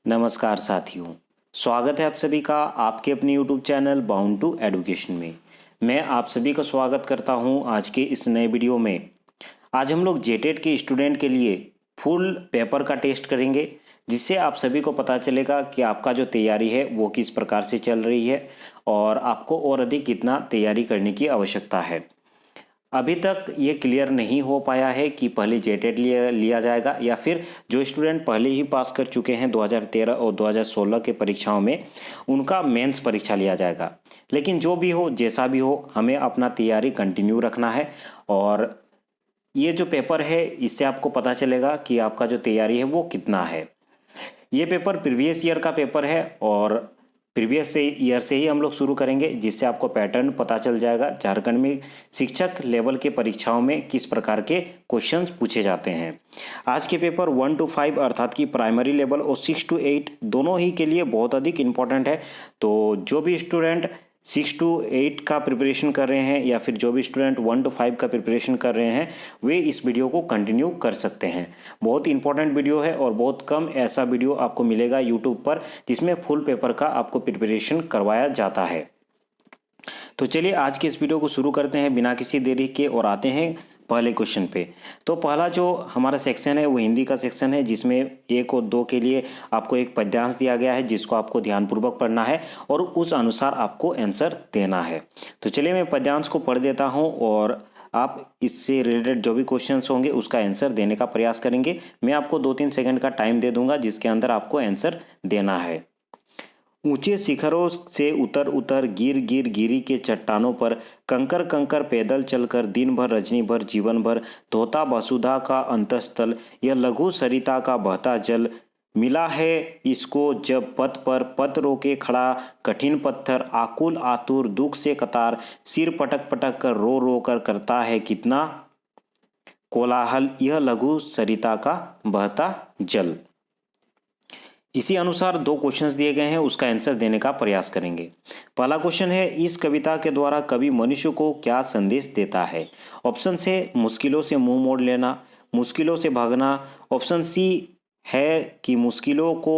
नमस्कार साथियों, स्वागत है आप सभी का आपके अपने YouTube channel bound to education में। मैं आप सभी का स्वागत करता हूं आज के इस नए वीडियो में। आज हम लोग जेटेट के स्टूडेंट के लिए फुल पेपर का टेस्ट करेंगे, जिससे आप सभी को पता चलेगा कि आपका जो तैयारी है वो किस प्रकार से चल रही है और आपको और अधिक कितना तैयारी करने की आवश्यकता है। अभी तक ये क्लियर नहीं हो पाया है कि पहले जेटेट लिया जाएगा या फिर जो स्टूडेंट पहले ही पास कर चुके हैं 2013 और 2016 के परीक्षाओं में उनका मेंस परीक्षा लिया जाएगा। लेकिन जो भी हो जैसा भी हो, हमें अपना तैयारी कंटिन्यू रखना है और ये जो पेपर है इससे आपको पता चलेगा कि आपका जो तैयारी है वो कितना है। ये पेपर प्रीवियस ईयर का पेपर है और प्रीवियस ईयर से ही हम लोग शुरू करेंगे, जिससे आपको पैटर्न पता चल जाएगा झारखंड में शिक्षक लेवल के परीक्षाओं में किस प्रकार के क्वेश्चंस पूछे जाते हैं। आज के पेपर 1 to 5 अर्थात कि प्राइमरी लेवल और 6 to 8 दोनों ही के लिए बहुत अधिक इम्पोर्टेंट है। तो जो भी स्टूडेंट 6 to 8 का प्रिपरेशन कर रहे हैं या फिर जो भी स्टूडेंट 1 to 5 का प्रिपरेशन कर रहे हैं वे इस वीडियो को कंटिन्यू कर सकते हैं। बहुत इंपॉर्टेंट वीडियो है और बहुत कम ऐसा वीडियो आपको मिलेगा यूट्यूब पर जिसमें फुल पेपर का आपको प्रिपरेशन करवाया जाता है। तो चलिए आज के इस वीडियो को शुरू करते हैं बिना किसी देरी के और आते हैं पहले क्वेश्चन पे। तो पहला जो हमारा सेक्शन है वो हिंदी का सेक्शन है, जिसमें 1 और 2 के लिए आपको एक पद्यांश दिया गया है जिसको आपको ध्यानपूर्वक पढ़ना है और उस अनुसार आपको आंसर देना है। तो चलिए मैं पद्यांश को पढ़ देता हूँ और आप इससे रिलेटेड जो भी क्वेश्चंस होंगे उसका आंसर देने का प्रयास करेंगे। मैं आपको 2-3 सेकंड का टाइम दे दूंगा जिसके अंदर आपको आंसर देना है। ऊंचे शिखरों से उतर उतर गिर गिर गिरी के चट्टानों पर कंकर कंकर पैदल चलकर दिन भर रजनी भर जीवन भर धोता वसुधा का अंतस्थल यह लघु सरिता का बहता जल मिला है इसको जब पथ पर पथ रोके खड़ा कठिन पत्थर आकुल आतुर दुख से कतार सिर पटक पटक कर रो कर करता है कितना कोलाहल यह लघु सरिता का बहता जल। इसी अनुसार 2 क्वेश्चंस दिए गए हैं, उसका आंसर देने का प्रयास करेंगे। पहला क्वेश्चन है, इस कविता के द्वारा कवि मनुष्य को क्या संदेश देता है। ऑप्शन से मुश्किलों से मुंह मोड़ लेना, मुश्किलों से भागना। ऑप्शन सी है कि मुश्किलों को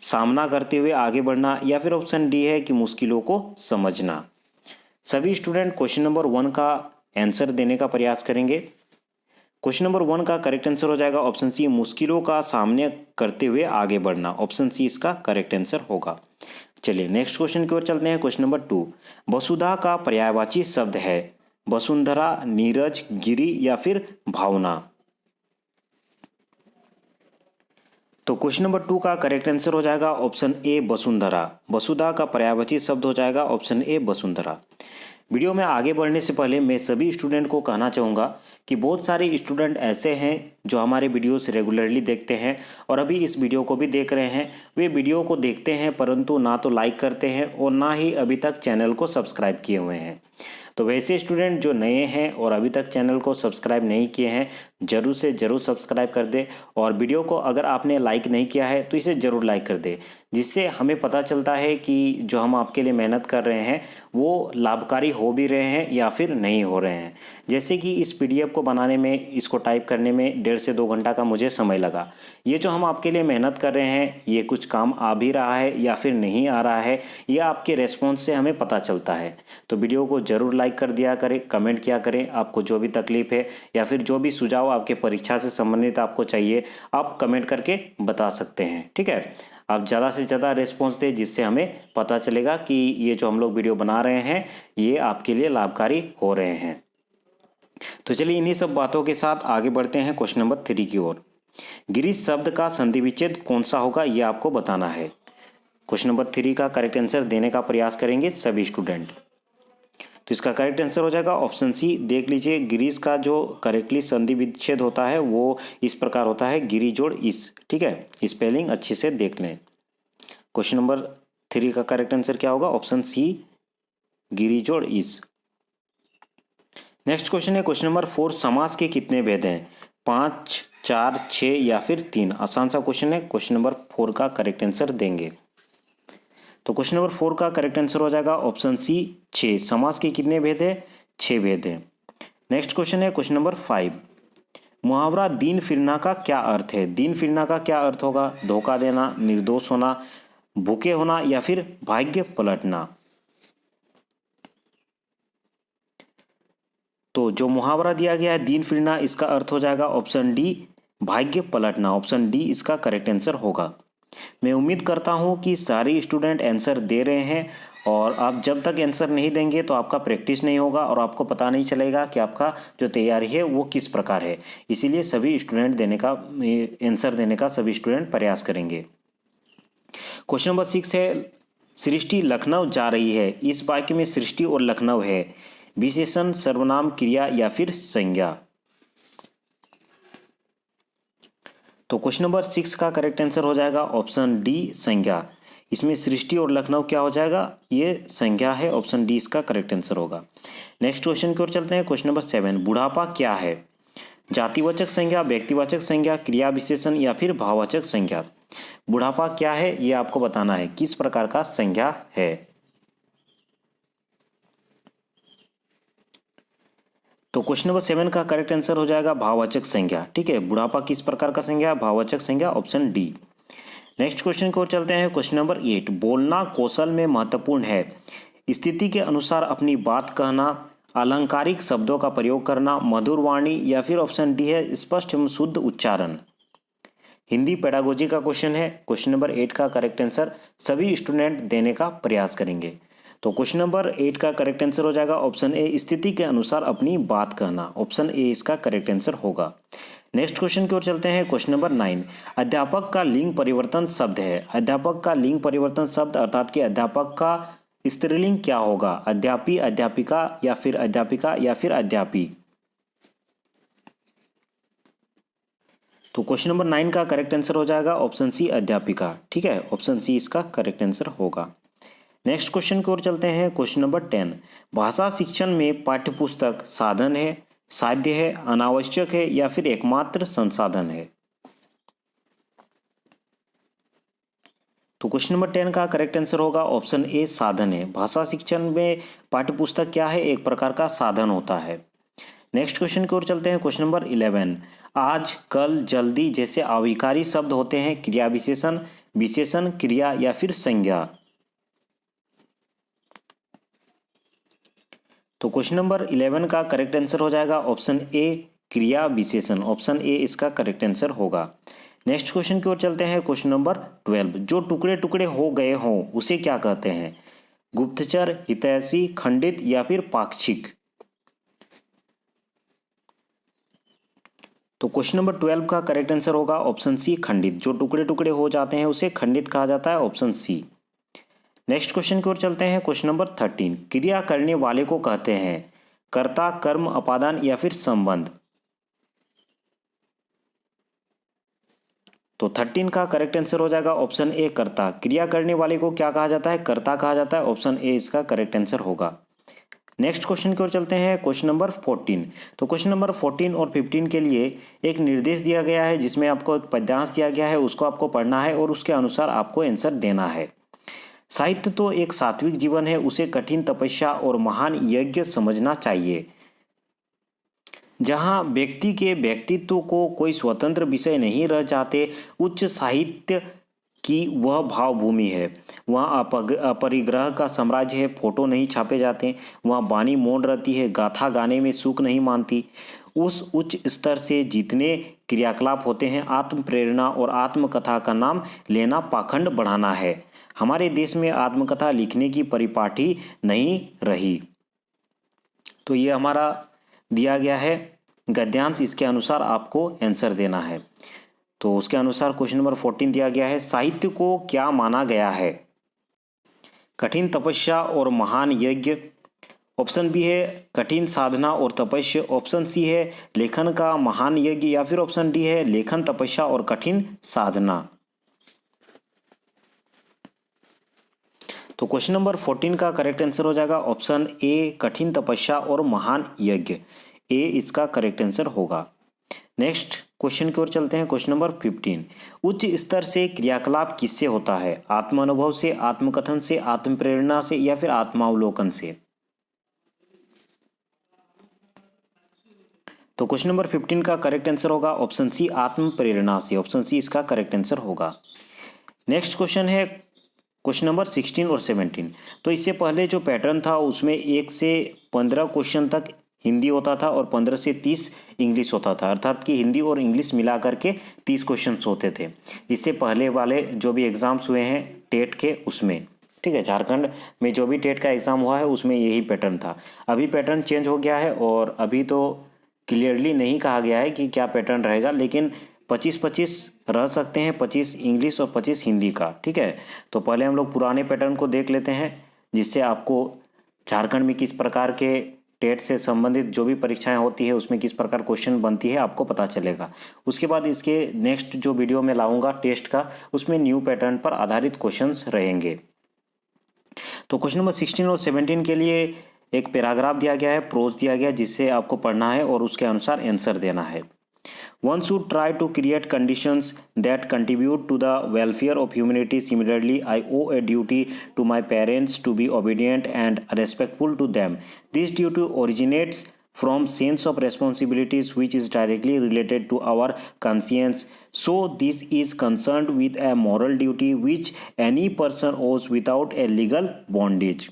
सामना करते हुए आगे बढ़ना, या फिर ऑप्शन डी है कि मुश्किलों को समझना। सभी स्टूडेंट क्वेश्चन नंबर 1 का आंसर देने का प्रयास करेंगे। क्वेश्चन नंबर 1 का करेक्ट आंसर हो जाएगा ऑप्शन सी, मुश्किलों का सामना करते हुए आगे बढ़ना। ऑप्शन सी इसका करेक्ट आंसर होगा। चलिए नेक्स्ट क्वेश्चन की ओर चलते हैं। क्वेश्चन नंबर 2, वसुधा का पर्यायवाची शब्द है वसुंधरा, नीरज, गिरी या फिर भावना। तो क्वेश्चन नंबर 2 का करेक्ट आंसर हो जाएगा ऑप्शन ए वसुंधरा। वसुधा का पर्यायवाची शब्द हो जाएगा ऑप्शन ए वसुंधरा। वीडियो में आगे बढ़ने से पहले मैं सभी स्टूडेंट को कहना चाहूँगा कि बहुत सारे स्टूडेंट ऐसे हैं जो हमारे वीडियोस रेगुलरली देखते हैं और अभी इस वीडियो को भी देख रहे हैं। वे वीडियो को देखते हैं परंतु ना तो लाइक करते हैं और ना ही अभी तक चैनल को सब्सक्राइब किए हुए हैं। तो वैसे स्टूडेंट जो नए हैं और अभी तक चैनल को सब्सक्राइब नहीं किए हैं जरूर से ज़रूर सब्सक्राइब कर दे और वीडियो को अगर आपने लाइक नहीं किया है तो इसे ज़रूर लाइक कर दे, जिससे हमें पता चलता है कि जो हम आपके लिए मेहनत कर रहे हैं वो लाभकारी हो भी रहे हैं या फिर नहीं हो रहे हैं। जैसे कि इस PDF को बनाने में, इसको टाइप करने में 1.5 से 2 घंटा का मुझे समय लगा। ये जो हम आपके लिए मेहनत कर रहे हैं ये कुछ काम आ भी रहा है या फिर नहीं आ रहा है, यह आपके रेस्पॉन्स से हमें पता चलता है। तो वीडियो को ज़रूर लाइक कर दिया करें, कमेंट किया करें। आपको जो भी तकलीफ है या फिर जो भी सुझाव आपके परीक्षा से संबंधित आपको चाहिए आप कमेंट करके बता सकते हैं। ठीक है, आप ज़्यादा से ज़्यादा रिस्पॉन्स दें जिससे हमें पता चलेगा कि ये जो हम लोग वीडियो बना रहे हैं ये आपके लिए लाभकारी हो रहे हैं। तो चलिए इन्हीं सब बातों के साथ आगे बढ़ते हैं क्वेश्चन नंबर 3 की ओर। गिरीश शब्द का संधि विच्छेद कौन सा होगा ये आपको बताना है। क्वेश्चन नंबर 3 का करेक्ट आंसर देने का प्रयास करेंगे सभी स्टूडेंट। तो इसका करेक्ट आंसर हो जाएगा ऑप्शन सी। देख लीजिए, गिरीश का जो करेक्टली संधि विच्छेद होता है वो इस प्रकार होता है, गिरी जोड़ इस। ठीक है, स्पेलिंग अच्छे से देख लें। क्वेश्चन नंबर 3 का करेक्ट आंसर क्या होगा, ऑप्शन सी गिरी जोड़ इस। नेक्स्ट क्वेश्चन है क्वेश्चन नंबर 4, समास के कितने भेद हैं, 5, 4, 6 या फिर 3। आसान सा क्वेश्चन है। क्वेश्चन नंबर 4 का करेक्ट आंसर देंगे। तो क्वेश्चन नंबर 4 का करेक्ट आंसर हो जाएगा ऑप्शन सी 6। समास के कितने भेद हैं, 6 भेद हैं। नेक्स्ट क्वेश्चन है क्वेश्चन नंबर 5, मुहावरा दीन फिरना का क्या अर्थ है? दीन फिरना का क्या अर्थ होगा? धोखा देना, निर्दोष होना, भूखे होना या फिर भाग्य पलटना। तो जो मुहावरा दिया गया है दीन फिरना, इसका अर्थ हो जाएगा ऑप्शन डी, भाग्य पलटना। ऑप्शन डी इसका करेक्ट आंसर होगा। मैं उम्मीद करता हूं कि सारे स्टूडेंट आंसर दे रहे हैं, और आप जब तक आंसर नहीं देंगे तो आपका प्रैक्टिस नहीं होगा और आपको पता नहीं चलेगा कि आपका जो तैयारी है वो किस प्रकार है। इसीलिए सभी स्टूडेंट आंसर देने का सभी स्टूडेंट प्रयास करेंगे। क्वेश्चन नंबर 6 है, सृष्टि लखनऊ जा रही है। इस वाक्य में सृष्टि और लखनऊ है विशेषण, सर्वनाम, क्रिया या फिर संज्ञा। तो क्वेश्चन नंबर 6 का करेक्ट आंसर हो जाएगा ऑप्शन डी, संज्ञा। इसमें सृष्टि और लखनऊ क्या हो जाएगा? ये संज्ञा है। ऑप्शन डी इसका करेक्ट आंसर होगा। नेक्स्ट क्वेश्चन की ओर चलते हैं। क्वेश्चन नंबर 7, बुढ़ापा क्या है? जातिवाचक संज्ञा, व्यक्तिवाचक संज्ञा, क्रिया विशेषण या फिर भाववाचक संज्ञा। बुढ़ापा क्या है ये आपको बताना है, किस प्रकार का संज्ञा है। तो क्वेश्चन नंबर 7 का करेक्ट आंसर हो जाएगा भाववाचक संज्ञा। ठीक है, बुढ़ापा किस प्रकार का संज्ञा? भाववाचक संज्ञा। Option D. नेक्स्ट क्वेश्चन की ओर चलते हैं। क्वेश्चन नंबर 8, बोलना कौशल में महत्वपूर्ण है स्थिति के अनुसार अपनी बात कहना, अलंकारिक शब्दों का प्रयोग करना, मधुर वाणी या फिर ऑप्शन डी है स्पष्ट एवं शुद्ध उच्चारण। हिंदी पेडागोजी का क्वेश्चन है। क्वेश्चन नंबर 8 का करेक्ट आंसर सभी स्टूडेंट देने का प्रयास करेंगे। तो क्वेश्चन नंबर 8 का करेक्ट आंसर हो जाएगा ऑप्शन ए, स्थिति के अनुसार अपनी बात कहना। ऑप्शन ए इसका करेक्ट आंसर होगा। नेक्स्ट क्वेश्चन की ओर चलते हैं। क्वेश्चन नंबर 9, अध्यापक का लिंग परिवर्तन शब्द है। अध्यापक का लिंग परिवर्तन शब्द अर्थात कि अध्यापक का स्त्रीलिंग क्या होगा? अध्यापी, अध्यापिका या फिर अध्यापिका या फिर अध्यापी। तो क्वेश्चन नंबर 9 का करेक्ट आंसर हो जाएगा ऑप्शन सी, अध्यापिका। ठीक है, ऑप्शन सी इसका करेक्ट आंसर होगा। नेक्स्ट क्वेश्चन की ओर चलते हैं। क्वेश्चन नंबर 10, भाषा शिक्षण में पाठ्यपुस्तक साधन है, साध्य है, अनावश्यक है या फिर एकमात्र संसाधन है। तो क्वेश्चन नंबर 10 का करेक्ट आंसर होगा ऑप्शन ए, साधन है। भाषा शिक्षण में पाठ्यपुस्तक क्या है? एक प्रकार का साधन होता है। नेक्स्ट क्वेश्चन की ओर चलते हैं। क्वेश्चन नंबर 11, आज, कल, जल्दी जैसे अविकारी शब्द होते हैं क्रिया विशेषण, विशेषण, क्रिया या फिर संज्ञा। तो क्वेश्चन नंबर 11 का करेक्ट आंसर हो जाएगा ऑप्शन ए, क्रिया विशेषण। ऑप्शन ए इसका करेक्ट आंसर होगा। नेक्स्ट क्वेश्चन की ओर चलते हैं। क्वेश्चन नंबर 12, जो टुकड़े टुकड़े हो गए हों उसे क्या कहते हैं? गुप्तचर, हितैषी, खंडित या फिर पाक्षिक। तो क्वेश्चन नंबर 12 का करेक्ट आंसर होगा ऑप्शन सी, खंडित। जो टुकड़े टुकड़े हो जाते हैं उसे खंडित कहा जाता है। ऑप्शन सी। नेक्स्ट क्वेश्चन की ओर चलते हैं। क्वेश्चन नंबर 13, क्रिया करने वाले को कहते हैं कर्ता, कर्म, अपादान या फिर संबंध। तो 13 का करेक्ट आंसर हो जाएगा ऑप्शन ए, कर्ता। क्रिया करने वाले को क्या कहा जाता है? कर्ता कहा जाता है। ऑप्शन ए इसका करेक्ट आंसर होगा। नेक्स्ट क्वेश्चन की ओर चलते हैं। क्वेश्चन नंबर 14, तो क्वेश्चन नंबर 14 और 15 के लिए एक निर्देश दिया गया है जिसमें आपको एक पद्यांश दिया गया है, उसको आपको पढ़ना है और उसके अनुसार आपको आंसर देना है। साहित्य तो एक सात्विक जीवन है, उसे कठिन तपस्या और महान यज्ञ समझना चाहिए। जहाँ व्यक्ति के व्यक्तित्व को कोई स्वतंत्र विषय नहीं रह जाते, उच्च साहित्य की वह भावभूमि है। वहाँ अपरिग्रह का साम्राज्य है, फोटो नहीं छापे जाते। वहाँ वाणी मौन रहती है, गाथा गाने में सुख नहीं मानती। उस उच्च स्तर से जितने क्रियाकलाप होते हैं, आत्म प्रेरणा और आत्मकथा का नाम लेना पाखंड बढ़ाना है। हमारे देश में आत्मकथा लिखने की परिपाटी नहीं रही। तो ये हमारा दिया गया है गद्यांश, इसके अनुसार आपको आंसर देना है। तो उसके अनुसार क्वेश्चन नंबर 14 दिया गया है, साहित्य को क्या माना गया है? कठिन तपस्या और महान यज्ञ। ऑप्शन बी है कठिन साधना और तपस्या। ऑप्शन सी है लेखन का महान यज्ञ या फिर ऑप्शन डी है लेखन, तपस्या और कठिन साधना। तो क्वेश्चन नंबर 14 का करेक्ट आंसर हो जाएगा ऑप्शन ए, कठिन तपस्या और महान यज्ञ। ए इसका करेक्ट आंसर होगा। नेक्स्ट क्वेश्चन की ओर चलते हैं। क्वेश्चन नंबर 15, उच्च स्तर से क्रियाकलाप किससे होता है? आत्मानुभव से, आत्मकथन से, आत्म प्रेरणा से या फिर आत्मावलोकन से। तो क्वेश्चन नंबर 15 का करेक्ट आंसर होगा ऑप्शन सी, आत्म प्रेरणा से। ऑप्शन सी इसका करेक्ट आंसर होगा। नेक्स्ट क्वेश्चन है क्वेश्चन नंबर 16 और 17। तो इससे पहले जो पैटर्न था उसमें 1 से 15 क्वेश्चन तक हिंदी होता था और 15 से 30 इंग्लिश होता था, अर्थात कि हिंदी और इंग्लिश मिला करके 30 क्वेश्चंस होते थे। इससे पहले वाले जो भी एग्ज़ाम्स हुए हैं टेट के उसमें, ठीक है, झारखंड में जो भी टेट का एग्ज़ाम हुआ है उसमें यही पैटर्न था। अभी पैटर्न चेंज हो गया है और अभी तो क्लियरली नहीं कहा गया है कि क्या पैटर्न रहेगा, लेकिन 25-25 रह सकते हैं, 25 इंग्लिश और 25 हिंदी का, ठीक है। तो पहले हम लोग पुराने पैटर्न को देख लेते हैं, जिससे आपको झारखंड में किस प्रकार के टेट से संबंधित जो भी परीक्षाएं होती है उसमें किस प्रकार क्वेश्चन बनती है आपको पता चलेगा। उसके बाद इसके नेक्स्ट जो वीडियो में लाऊंगा टेस्ट का, उसमें न्यू पैटर्न पर आधारित क्वेश्चंस रहेंगे। तो क्वेश्चन नंबर 16 और 17 के लिए एक पैराग्राफ दिया गया है, प्रोज दिया गया है, जिससे आपको पढ़ना है और उसके अनुसार आंसर देना है। One should try to create conditions that contribute to the welfare of humanity. Similarly, I owe a duty to my parents to be obedient and respectful to them. This duty originates from sense of responsibilities which is directly related to our conscience. So this is concerned with a moral duty which any person owes without a legal bondage.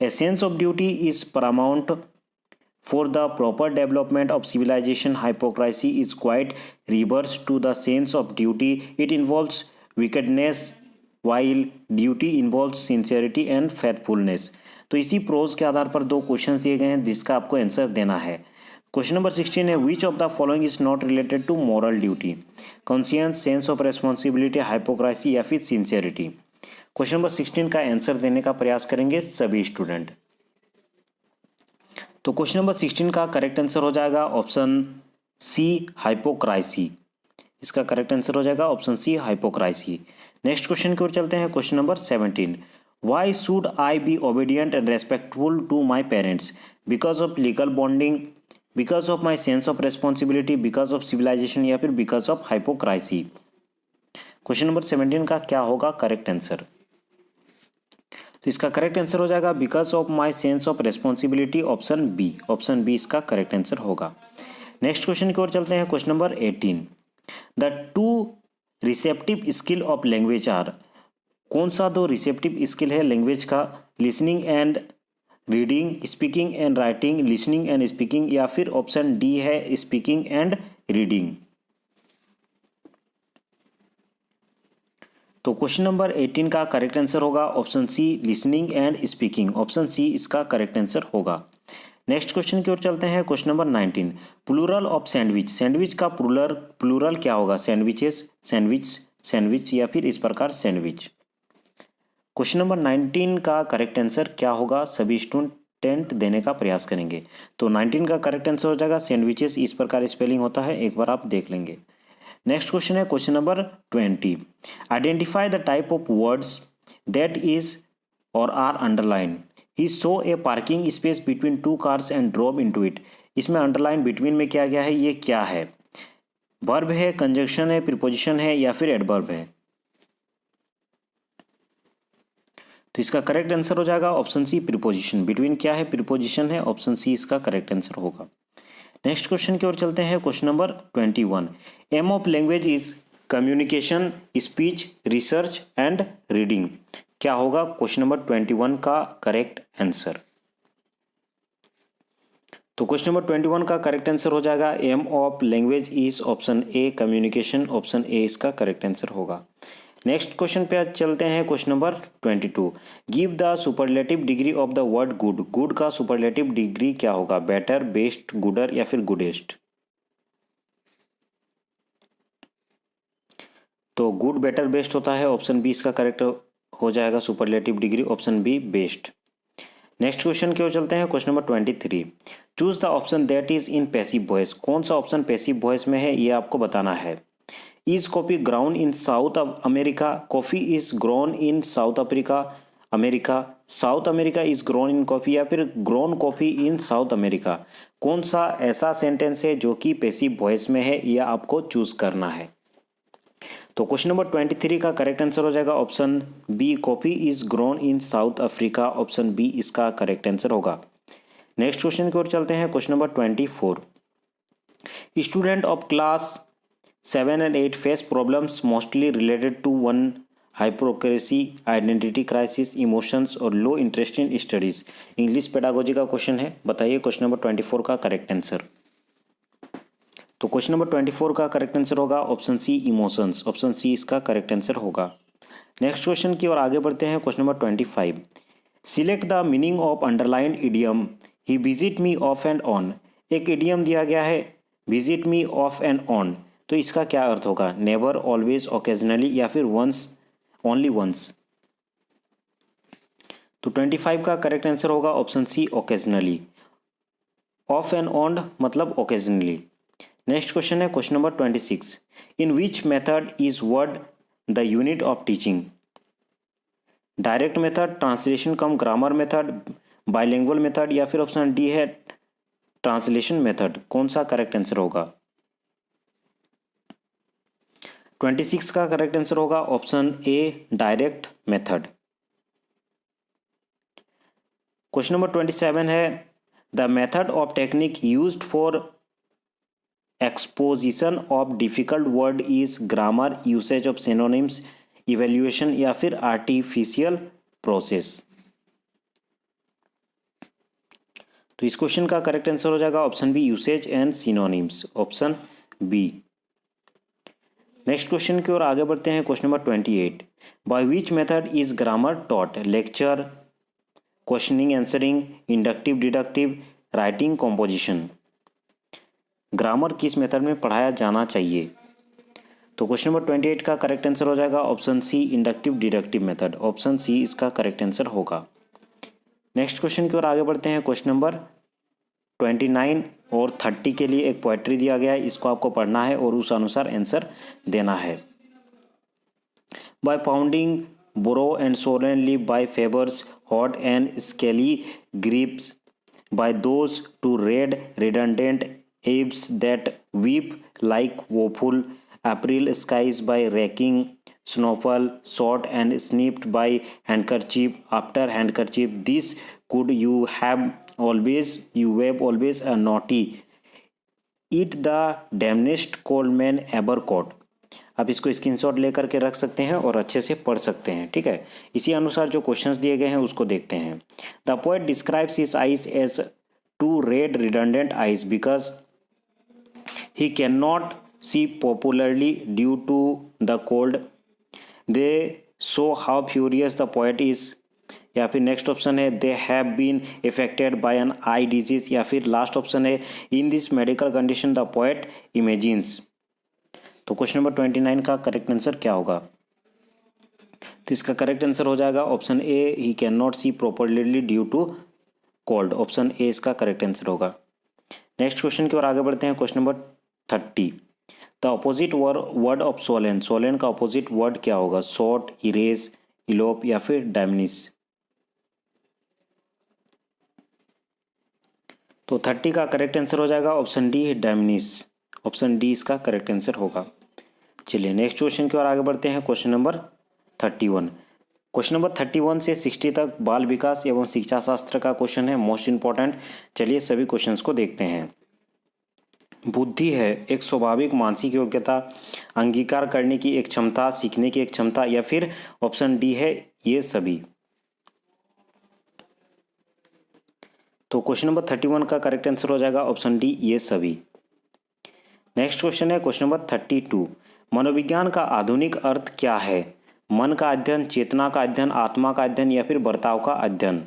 A sense of duty is paramount for the proper development of civilization. Hypocrisy is quite reverse to the sense of duty. It involves wickedness while duty involves sincerity and faithfulness. तो इसी pros के आधार पर दो question दिए गए हैं जिसका आपको आंसर देना है। क्वेश्चन नंबर 16 है, which of the following is not related to moral duty? Conscience, sense of responsibility, hypocrisy या फिर सिंसियरिटी। क्वेश्चन नंबर 16 का आंसर देने का प्रयास करेंगे सभी स्टूडेंट। तो क्वेश्चन नंबर 16 का करेक्ट आंसर हो जाएगा ऑप्शन सी, हाइपोक्रासी। इसका करेक्ट आंसर हो जाएगा option C, hypocrisy. Next question की ओर चलते हैं। Question number 17, why should I be obedient and respectful to my parents? Because of legal bonding, because of my sense of responsibility, because of civilisation या फिर because of hypocrisy. Question number 17 का क्या होगा correct answer? तो इसका correct answer हो जाएगा because of my sense of responsibility, option B. Option B इसका करेक्ट आंसर होगा। नेक्स्ट क्वेश्चन की ओर चलते हैं। Question number 18, the two receptive skill of language are? कौन सा दो रिसेप्टिव स्किल है लैंग्वेज का? Listening and reading, speaking and writing, listening and speaking, या फिर ऑप्शन डी है स्पीकिंग एंड रीडिंग। तो क्वेश्चन नंबर 18 का करेक्ट आंसर होगा option C, listening and speaking. Option C इसका करेक्ट आंसर होगा। नेक्स्ट क्वेश्चन की ओर चलते हैं। Question number 19, plural of sandwich? Sandwich का प्लूरल क्या होगा? सैंडविचेस, सैंडविच, सैंडविच या फिर इस प्रकार सैंडविच। क्वेश्चन नंबर 19 का करेक्ट आंसर क्या होगा? सभी स्टूडेंट देने का प्रयास करेंगे। तो 19 का करेक्ट आंसर हो जाएगा सैंडविचेस, इस प्रकार स्पेलिंग होता है, एक बार आप देख लेंगे। नेक्स्ट क्वेश्चन है question number 20, identify the type of words that is or are underline. He saw a parking space between two cars and drop into it. इसमें अंडरलाइन बिटवीन में किया गया है, ये क्या है? वर्ब है, कंजंक्शन है, प्रीपोजिशन है या फिर एडवर्ब है? तो इसका करेक्ट आंसर हो जाएगा ऑप्शन सी, प्रीपोजिशन। बिटवीन क्या है? प्रीपोजिशन है। ऑप्शन सी इसका करेक्ट आंसर होगा। नेक्स्ट क्वेश्चन की ओर चलते हैं। Question number 21, aim of language is communication, speech, research and reading. क्या होगा क्वेश्चन नंबर 21 का करेक्ट आंसर? तो क्वेश्चन नंबर 21 का करेक्ट आंसर हो जाएगा aim of language is option A, communication. Option A इसका करेक्ट आंसर होगा। नेक्स्ट क्वेश्चन पे चलते हैं। Question number 22, give the superlative degree of the word good. Good का सुपरलेटिव डिग्री क्या होगा? बेटर, बेस्ट, गुडर या फिर गुडेस्ट। तो गुड, बेटर, बेस्ट होता है। ऑप्शन बी इसका करेक्ट हो जाएगा superlative degree, option B, best. Next question की ओर चलते हैं। Question number 23, choose the option that is in passive voice. कौन सा ऑप्शन पैसिव वॉइस में है ये आपको बताना है। Is coffee ground in south America? Coffee is grown in South Africa, America. South America is grown in coffee या फिर grown coffee in south America. कौन सा ऐसा सेंटेंस है जो कि पैसिव वॉइस में है, यह आपको चूज करना है। तो क्वेश्चन नंबर 23 का करेक्ट आंसर हो जाएगा option B, coffee is grown in South Africa. Option B इसका करेक्ट आंसर होगा। नेक्स्ट क्वेश्चन की ओर चलते हैं। Question number 24, Student of class 7 and 8 face problems mostly related to one hypocrisy, identity crisis, emotions और low interest in studies. English pedagogy का question है। बताइए क्वेश्चन नंबर 24 का करेक्ट आंसर। तो क्वेश्चन नंबर 24 का करेक्ट आंसर होगा option C emotions. Option C इसका correct answer होगा। नेक्स्ट क्वेश्चन की ओर आगे बढ़ते हैं। Question number 25, select the meaning of underline idiom he visit me off and on. एक इडियम दिया गया है visit me off and on, तो इसका क्या अर्थ होगा? नेवर, ऑलवेज, ओकेजनली या फिर वंस, ओनली वंस। तो 25 का करेक्ट आंसर होगा option C occasionally. Off and on मतलब ओकेजनली। नेक्स्ट क्वेश्चन है question number 26, in which method is word the unit of teaching. Direct method, translation cum grammar method, bilingual method या फिर option D है translation method. कौन सा correct answer होगा? 26 का correct answer होगा option A direct method. Question number 27 है the method of technique used for exposition of difficult word is grammar, usage of synonyms, evaluation या फिर आर्टिफिशियल प्रोसेस। तो इस क्वेश्चन का करेक्ट आंसर हो जाएगा option B usage and synonyms, option B. Next question की ओर आगे बढ़ते हैं। Question number 28, by which method is grammar taught, lecture, questioning answering, inductive deductive, writing composition. Grammar किस मेथड में पढ़ाया जाना चाहिए? तो क्वेश्चन नंबर 28 का करेक्ट आंसर हो जाएगा option C inductive deductive method. Option C इसका करेक्ट आंसर होगा। नेक्स्ट क्वेश्चन की ओर आगे बढ़ते हैं। क्वेश्चन नंबर 29 और 30 के लिए एक पोएट्री दिया गया है, इसको आपको पढ़ना है और उस अनुसार आंसर देना है। By pounding brows and swollen लिव by fevers hot and scaly grips by those two red redundant apes that weep like woeful April skies by raking snowfall sought and snipped by handkerchief after handkerchief. This could you have always a naughty eat the damnedest cold man ever caught। आप इसको screenshot लेकर के रख सकते हैं और अच्छे से पढ़ सकते हैं। ठीक है, इसी अनुसार जो क्वेश्चंस दिए गए हैं उसको देखते हैं। The poet describes his eyes as two red redundant eyes because he cannot see popularly due to the cold. They show how furious the poet is। या फिर नेक्स्ट ऑप्शन है they have been affected by an eye disease या फिर last option है in this medical condition the poet imagines. तो question number 29 का correct answer क्या होगा? तो इसका करेक्ट आंसर हो जाएगा option A he can not see properly due to cold. Option A इसका करेक्ट आंसर होगा। नेक्स्ट क्वेश्चन की ओर आगे बढ़ते हैं। Question number 30, the opposite word of sullen. Sullen का अपोजिट वर्ड क्या होगा? शॉर्ट, इरेज, इलोप या फिर डायमिनिस। तो 30 का करेक्ट आंसर हो जाएगा ऑप्शन डी डायमिनिस। ऑप्शन डी इसका करेक्ट आंसर होगा। चलिए नेक्स्ट क्वेश्चन की ओर आगे बढ़ते हैं। Question number 31। क्वेश्चन नंबर 31 से 60 तक बाल विकास एवं शिक्षा शास्त्र का क्वेश्चन है, मोस्ट इंपॉर्टेंट। चलिए सभी क्वेश्चंस को देखते हैं। बुद्धि है एक स्वाभाविक मानसिक योग्यता, अंगीकार करने की एक क्षमता, सीखने की एक क्षमता या फिर ऑप्शन डी है ये सभी। तो क्वेश्चन नंबर 31 का करेक्ट आंसर हो जाएगा ऑप्शन डी ये सभी। नेक्स्ट क्वेश्चन है क्वेश्चन नंबर 32, मनोविज्ञान का आधुनिक अर्थ क्या है? मन का अध्ययन, चेतना का अध्ययन, आत्मा का अध्ययन या फिर बर्ताव का अध्ययन।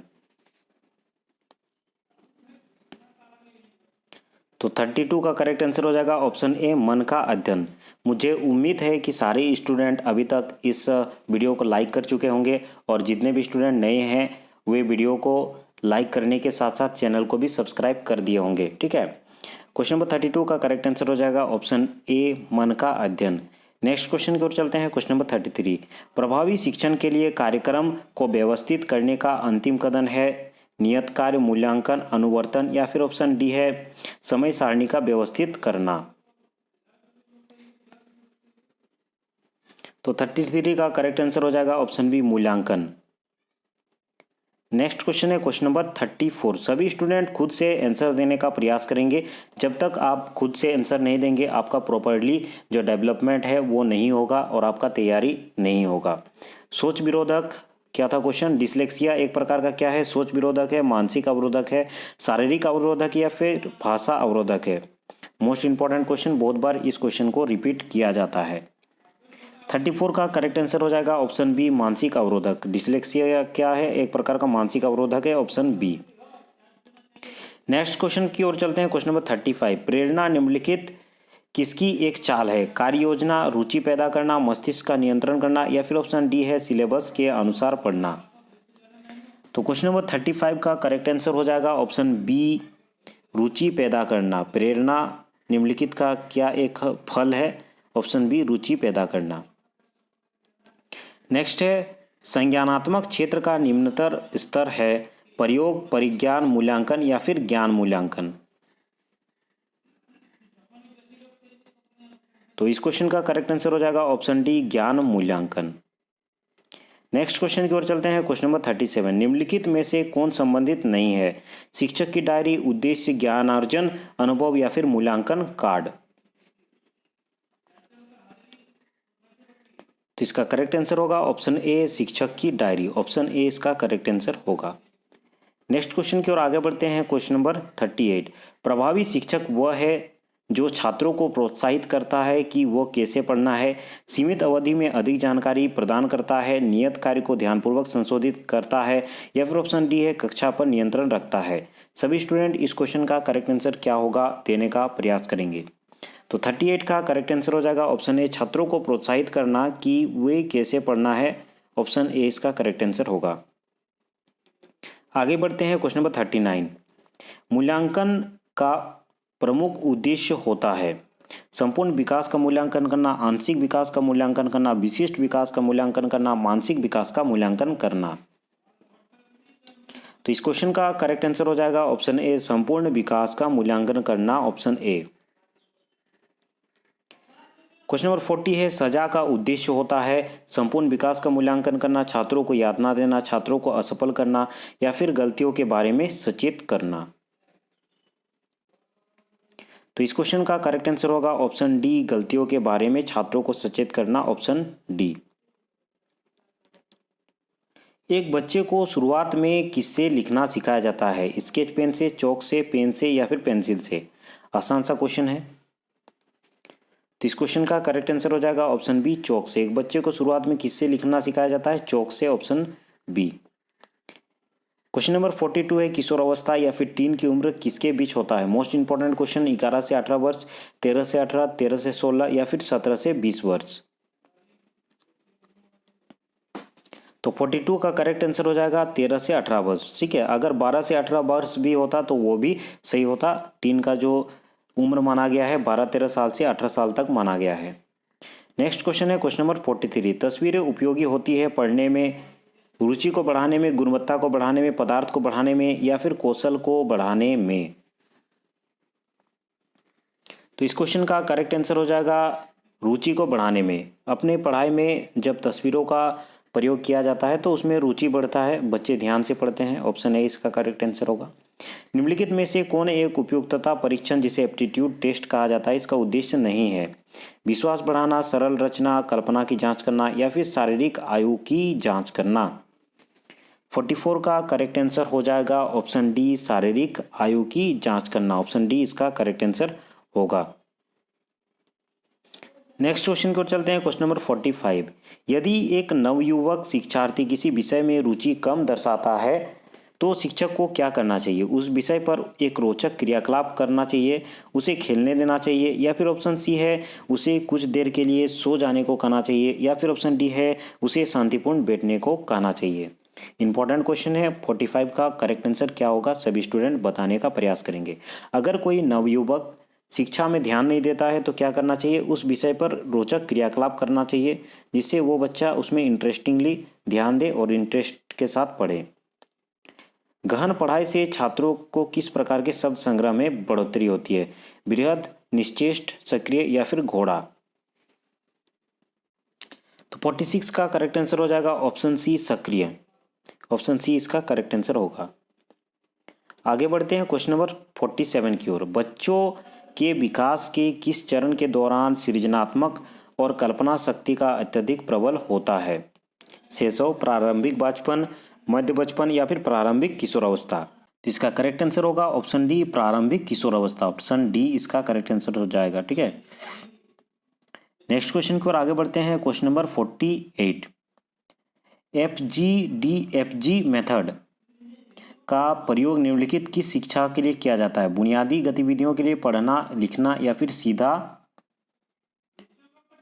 तो 32 का करेक्ट आंसर हो जाएगा ऑप्शन ए मन का अध्ययन। मुझे उम्मीद है कि सारे स्टूडेंट अभी तक इस वीडियो को लाइक कर चुके होंगे और जितने भी स्टूडेंट नए हैं वे वीडियो को लाइक करने के साथ साथ चैनल को भी सब्सक्राइब कर दिए होंगे। ठीक है, क्वेश्चन नंबर 32 का करेक्ट आंसर हो जाएगा ऑप्शन ए मन का अध्ययन। नेक्स्ट क्वेश्चन की ओर चलते हैं। क्वेश्चन नंबर 33, प्रभावी शिक्षण के लिए कार्यक्रम को व्यवस्थित करने का अंतिम कदम है नियत कार्य, मूल्यांकन, अनुवर्तन या फिर ऑप्शन डी है समय सारणी का व्यवस्थित करना। तो 33 का करेक्ट आंसर हो जाएगा ऑप्शन बी मूल्यांकन। नेक्स्ट क्वेश्चन है क्वेश्चन नंबर 34। सभी स्टूडेंट खुद से आंसर देने का प्रयास करेंगे। जब तक आप खुद से आंसर नहीं देंगे आपका प्रॉपर्ली जो डेवलपमेंट है वो नहीं होगा और आपका तैयारी नहीं होगा। सोच विरोधक क्या था क्वेश्चन? डिसलेक्सिया एक प्रकार का क्या है? सोच विरोधक है, मानसिक अवरोधक है, शारीरिक अवरोधक या फिर भाषा अवरोधक है? मोस्ट इंपॉर्टेंट क्वेश्चन, बहुत बार इस क्वेश्चन को रिपीट किया जाता है। 34 का करेक्ट आंसर हो जाएगा ऑप्शन बी, मानसिक अवरोधक। डिसलेक्सिया क्या है? एक प्रकार का मानसिक अवरोधक है, ऑप्शन बी। नेक्स्ट क्वेश्चन की ओर चलते हैं, क्वेश्चन नंबर 35। प्रेरणा निम्नलिखित किसकी एक चाल है? कार्य योजना, रुचि पैदा करना, मस्तिष्क का नियंत्रण करना या फिर ऑप्शन डी है सिलेबस के अनुसार पढ़ना। तो क्वेश्चन नंबर 35 का करेक्ट आंसर हो जाएगा ऑप्शन बी, रुचि पैदा करना। प्रेरणा निम्नलिखित का क्या एक फल है? ऑप्शन बी, रुचि पैदा करना। नेक्स्ट है संज्ञानात्मक क्षेत्र का निम्नतर स्तर है प्रयोग, परिज्ञान, मूल्यांकन या फिर ज्ञान मूल्यांकन। तो इस क्वेश्चन का करेक्ट आंसर हो जाएगा ऑप्शन डी, ज्ञान मूल्यांकन। नेक्स्ट क्वेश्चन की ओर चलते हैं, क्वेश्चन नंबर 37। निम्नलिखित में से कौन संबंधित नहीं है? शिक्षक की डायरी, उद्देश्य, ज्ञानार्जन, अनुभव या फिर मूल्यांकन कार्ड। तो इसका करेक्ट आंसर होगा ऑप्शन ए, शिक्षक की डायरी। ऑप्शन ए इसका करेक्ट आंसर होगा। नेक्स्ट क्वेश्चन की ओर आगे बढ़ते हैं, क्वेश्चन नंबर 38। प्रभावी शिक्षक वह है जो छात्रों को प्रोत्साहित करता है कि वो कैसे पढ़ना है, सीमित अवधि में अधिक जानकारी प्रदान करता है, नियत कार्य को ध्यानपूर्वक संशोधित करता है या फिर ऑप्शन डी है कक्षा पर नियंत्रण रखता है। सभी स्टूडेंट इस क्वेश्चन का करेक्ट आंसर क्या होगा देने का प्रयास करेंगे। तो 38 का करेक्ट आंसर हो जाएगा ऑप्शन ए, छात्रों को प्रोत्साहित करना कि वे कैसे पढ़ना है। ऑप्शन ए इसका करेक्ट आंसर होगा। आगे बढ़ते हैं, क्वेश्चन नंबर 39। मूल्यांकन का प्रमुख उद्देश्य होता है संपूर्ण विकास का मूल्यांकन करना, आंशिक विकास का मूल्यांकन करना, विशिष्ट विकास का मूल्यांकन करना, मानसिक विकास का मूल्यांकन करना। तो इस क्वेश्चन का करेक्ट आंसर हो जाएगा ऑप्शन ए, संपूर्ण विकास का मूल्यांकन करना। Option A. क्वेश्चन नंबर 40 है सजा का उद्देश्य होता है संपूर्ण विकास का मूल्यांकन करना, छात्रों को यातना देना, छात्रों को असफल करना या फिर गलतियों के बारे में सचेत करना। तो इस क्वेश्चन का करेक्ट आंसर होगा ऑप्शन डी, गलतियों के बारे में छात्रों को सचेत करना। Option D. एक बच्चे को शुरुआत में किससे लिखना सिखाया जाता है? स्केच पेन से, चौक से, पेन से या फिर पेंसिल से? आसान सा क्वेश्चन है। तो इस क्वेश्चन का करेक्ट आंसर हो जाएगा ऑप्शन बी, चौक से। एक बच्चे को शुरुआत में किससे लिखना सिखाया जाता है? चौक से। Option B. क्वेश्चन नंबर 42 है किशोरावस्था या फिर टीन की उम्र किसके बीच होता है? Most important question. 11 से 18 वर्ष, 13 से 18, 13 से 16 या फिर 17 से 20 वर्ष। तो 42 का करेक्ट आंसर हो जाएगा 13 से 18 वर्ष। ठीक है, अगर 12 से 18 वर्ष भी होता तो वो भी सही होता। टीन का जो उम्र माना गया है 12-13 साल से 18 साल तक माना गया है। नेक्स्ट क्वेश्चन है क्वेश्चन नंबर 43। तस्वीरें उपयोगी होती है पढ़ने में, रुचि को बढ़ाने में, गुणवत्ता को बढ़ाने में, पदार्थ को बढ़ाने में या फिर कौशल को बढ़ाने में? तो इस क्वेश्चन का करेक्ट आंसर हो जाएगा रुचि को बढ़ाने में। अपने पढ़ाई में जब तस्वीरों का प्रयोग किया जाता है तो उसमें रुचि बढ़ता है, बच्चे ध्यान से पढ़ते हैं। ऑप्शन ए इसका करेक्ट आंसर होगा। निम्नलिखित में से कौन एक उपयुक्तता परीक्षण जिसे एप्टीट्यूड टेस्ट कहा जाता है इसका उद्देश्य नहीं है? विश्वास बढ़ाना, सरल रचना, कल्पना की जांच करना या फिर शारीरिक आयु की जांच करना? 44 का करेक्ट आंसर हो जाएगा ऑप्शन डी, शारीरिक आयु की जांच करना। ऑप्शन डी इसका करेक्ट आंसर होगा। नेक्स्ट क्वेश्चन को चलते हैं, क्वेश्चन नंबर 45। यदि एक नवयुवक शिक्षार्थी किसी विषय में रुचि कम दर्शाता है तो शिक्षक को क्या करना चाहिए? उस विषय पर एक रोचक क्रियाकलाप करना चाहिए, उसे खेलने देना चाहिए या फिर ऑप्शन सी है उसे कुछ देर के लिए सो जाने को कहना चाहिए या फिर ऑप्शन डी है उसे शांतिपूर्ण बैठने को कहना चाहिए? इंपॉर्टेंट क्वेश्चन है। 45 का करेक्ट आंसर क्या होगा सभी स्टूडेंट बताने का प्रयास करेंगे। अगर कोई नवयुवक शिक्षा में ध्यान नहीं देता है तो क्या करना चाहिए? उस विषय पर रोचक क्रियाकलाप करना चाहिए जिससे वो बच्चा उसमें इंटरेस्टिंगली ध्यान दे और इंटरेस्ट के साथ पढ़े। गहन पढ़ाई से छात्रों को किस प्रकार के शब्द संग्रह में बढ़ोतरी होती है? बृहद, निश्चेष्ट, सक्रिय या फिर घोड़ा? तो 46 का करेक्ट आंसर हो जाएगा ऑप्शन सी, सक्रिय। ऑप्शन सी इसका करेक्ट आंसर होगा। आगे बढ़ते हैं क्वेश्चन नंबर 47 की ओर। बच्चों के विकास के किस चरण के दौरान सृजनात्मक और कल्पना शक्ति का अत्यधिक प्रबल होता है? शैशव, प्रारंभिक बचपन, मध्य बचपन या फिर प्रारंभिक किशोरावस्था? तो इसका करेक्ट आंसर होगा ऑप्शन डी, प्रारंभिक किशोरावस्था। ऑप्शन डी इसका करेक्ट आंसर हो जाएगा। ठीक है, नेक्स्ट क्वेश्चन की ओर आगे बढ़ते हैं। Question number 48। FGDFG मेथड का प्रयोग निम्नलिखित किस शिक्षा के लिए किया जाता है? बुनियादी गतिविधियों के लिए, पढ़ना लिखना या फिर सीधा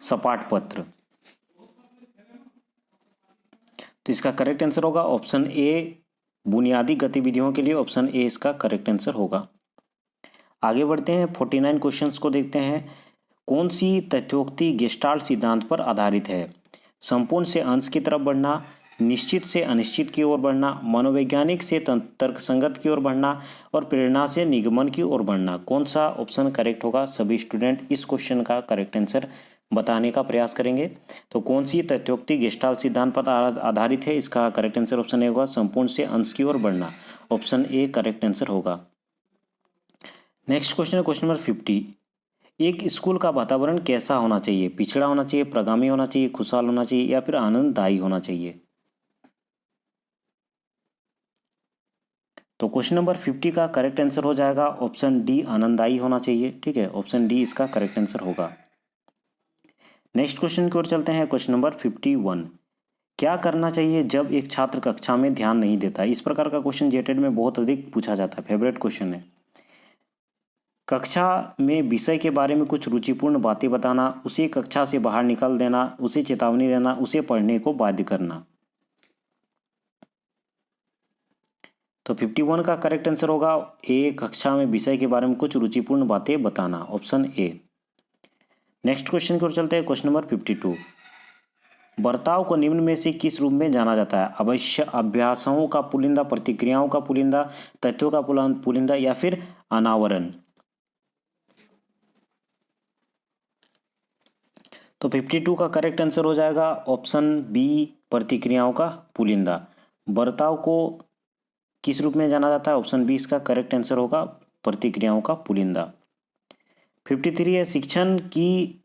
सपाट पत्र? तो इसका करेक्ट आंसर होगा ऑप्शन ए, बुनियादी गतिविधियों के लिए। ऑप्शन ए इसका करेक्ट आंसर होगा। आगे बढ़ते हैं 49 क्वेश्चंस को देखते हैं। कौन सी तथ्योक्ति गेस्टाल्ट सिद्धांत पर आधारित है? संपूर्ण से अंश की तरफ बढ़ना, निश्चित से अनिश्चित की ओर बढ़ना, मनोवैज्ञानिक से तर्कसंगत की ओर बढ़ना और प्रेरणा से निगमन की ओर बढ़ना? कौन सा ऑप्शन करेक्ट होगा? सभी स्टूडेंट इस क्वेश्चन का करेक्ट आंसर बताने का प्रयास करेंगे। तो कौन सी तथ्योक्ति गेस्टाल्ट सिद्धांत पर आधारित है? इसका करेक्ट आंसर ऑप्शन ए होगा, संपूर्ण से अंश की ओर बढ़ना। ऑप्शन ए करेक्ट आंसर होगा। नेक्स्ट क्वेश्चन है क्वेश्चन नंबर 50। एक स्कूल का वातावरण कैसा होना चाहिए? पिछड़ा होना चाहिए, प्रगामी होना चाहिए, खुशहाल होना चाहिए या फिर आनंददायी होना चाहिए? तो क्वेश्चन नंबर 50 का करेक्ट आंसर हो जाएगा ऑप्शन डी, आनंददायी होना चाहिए। ठीक है, ऑप्शन डी इसका करेक्ट आंसर होगा। नेक्स्ट क्वेश्चन की ओर चलते हैं। Question number 51। क्या करना चाहिए जब एक छात्र कक्षा में ध्यान नहीं देता? इस प्रकार का क्वेश्चन जेटेड में बहुत अधिक पूछा जाता है, फेवरेट क्वेश्चन है। कक्षा में विषय के बारे में कुछ रुचिपूर्ण बातें बताना, उसे कक्षा से बाहर निकाल देना, उसे चेतावनी देना, उसे पढ़ने को बाध्य करना? तो 51 का करेक्ट आंसर होगा ए, कक्षा में विषय के बारे में कुछ रुचिपूर्ण बातें बताना। Option A. नेक्स्ट क्वेश्चन की ओर चलते हैं। Question number 52। बर्ताव को निम्न में से किस रूप में जाना जाता है? अवश्य, अभ्यासों का पुलिंदा, प्रतिक्रियाओं का पुलिंदा, तथ्यों का पुलिंदा या फिर अनावरण? तो 52 का करेक्ट आंसर हो जाएगा ऑप्शन बी, प्रतिक्रियाओं का पुलिंदा। बर्ताव को किस रूप में जाना जाता है? ऑप्शन बी इसका करेक्ट आंसर होगा, प्रतिक्रियाओं का पुलिंदा। 53 है। शिक्षण की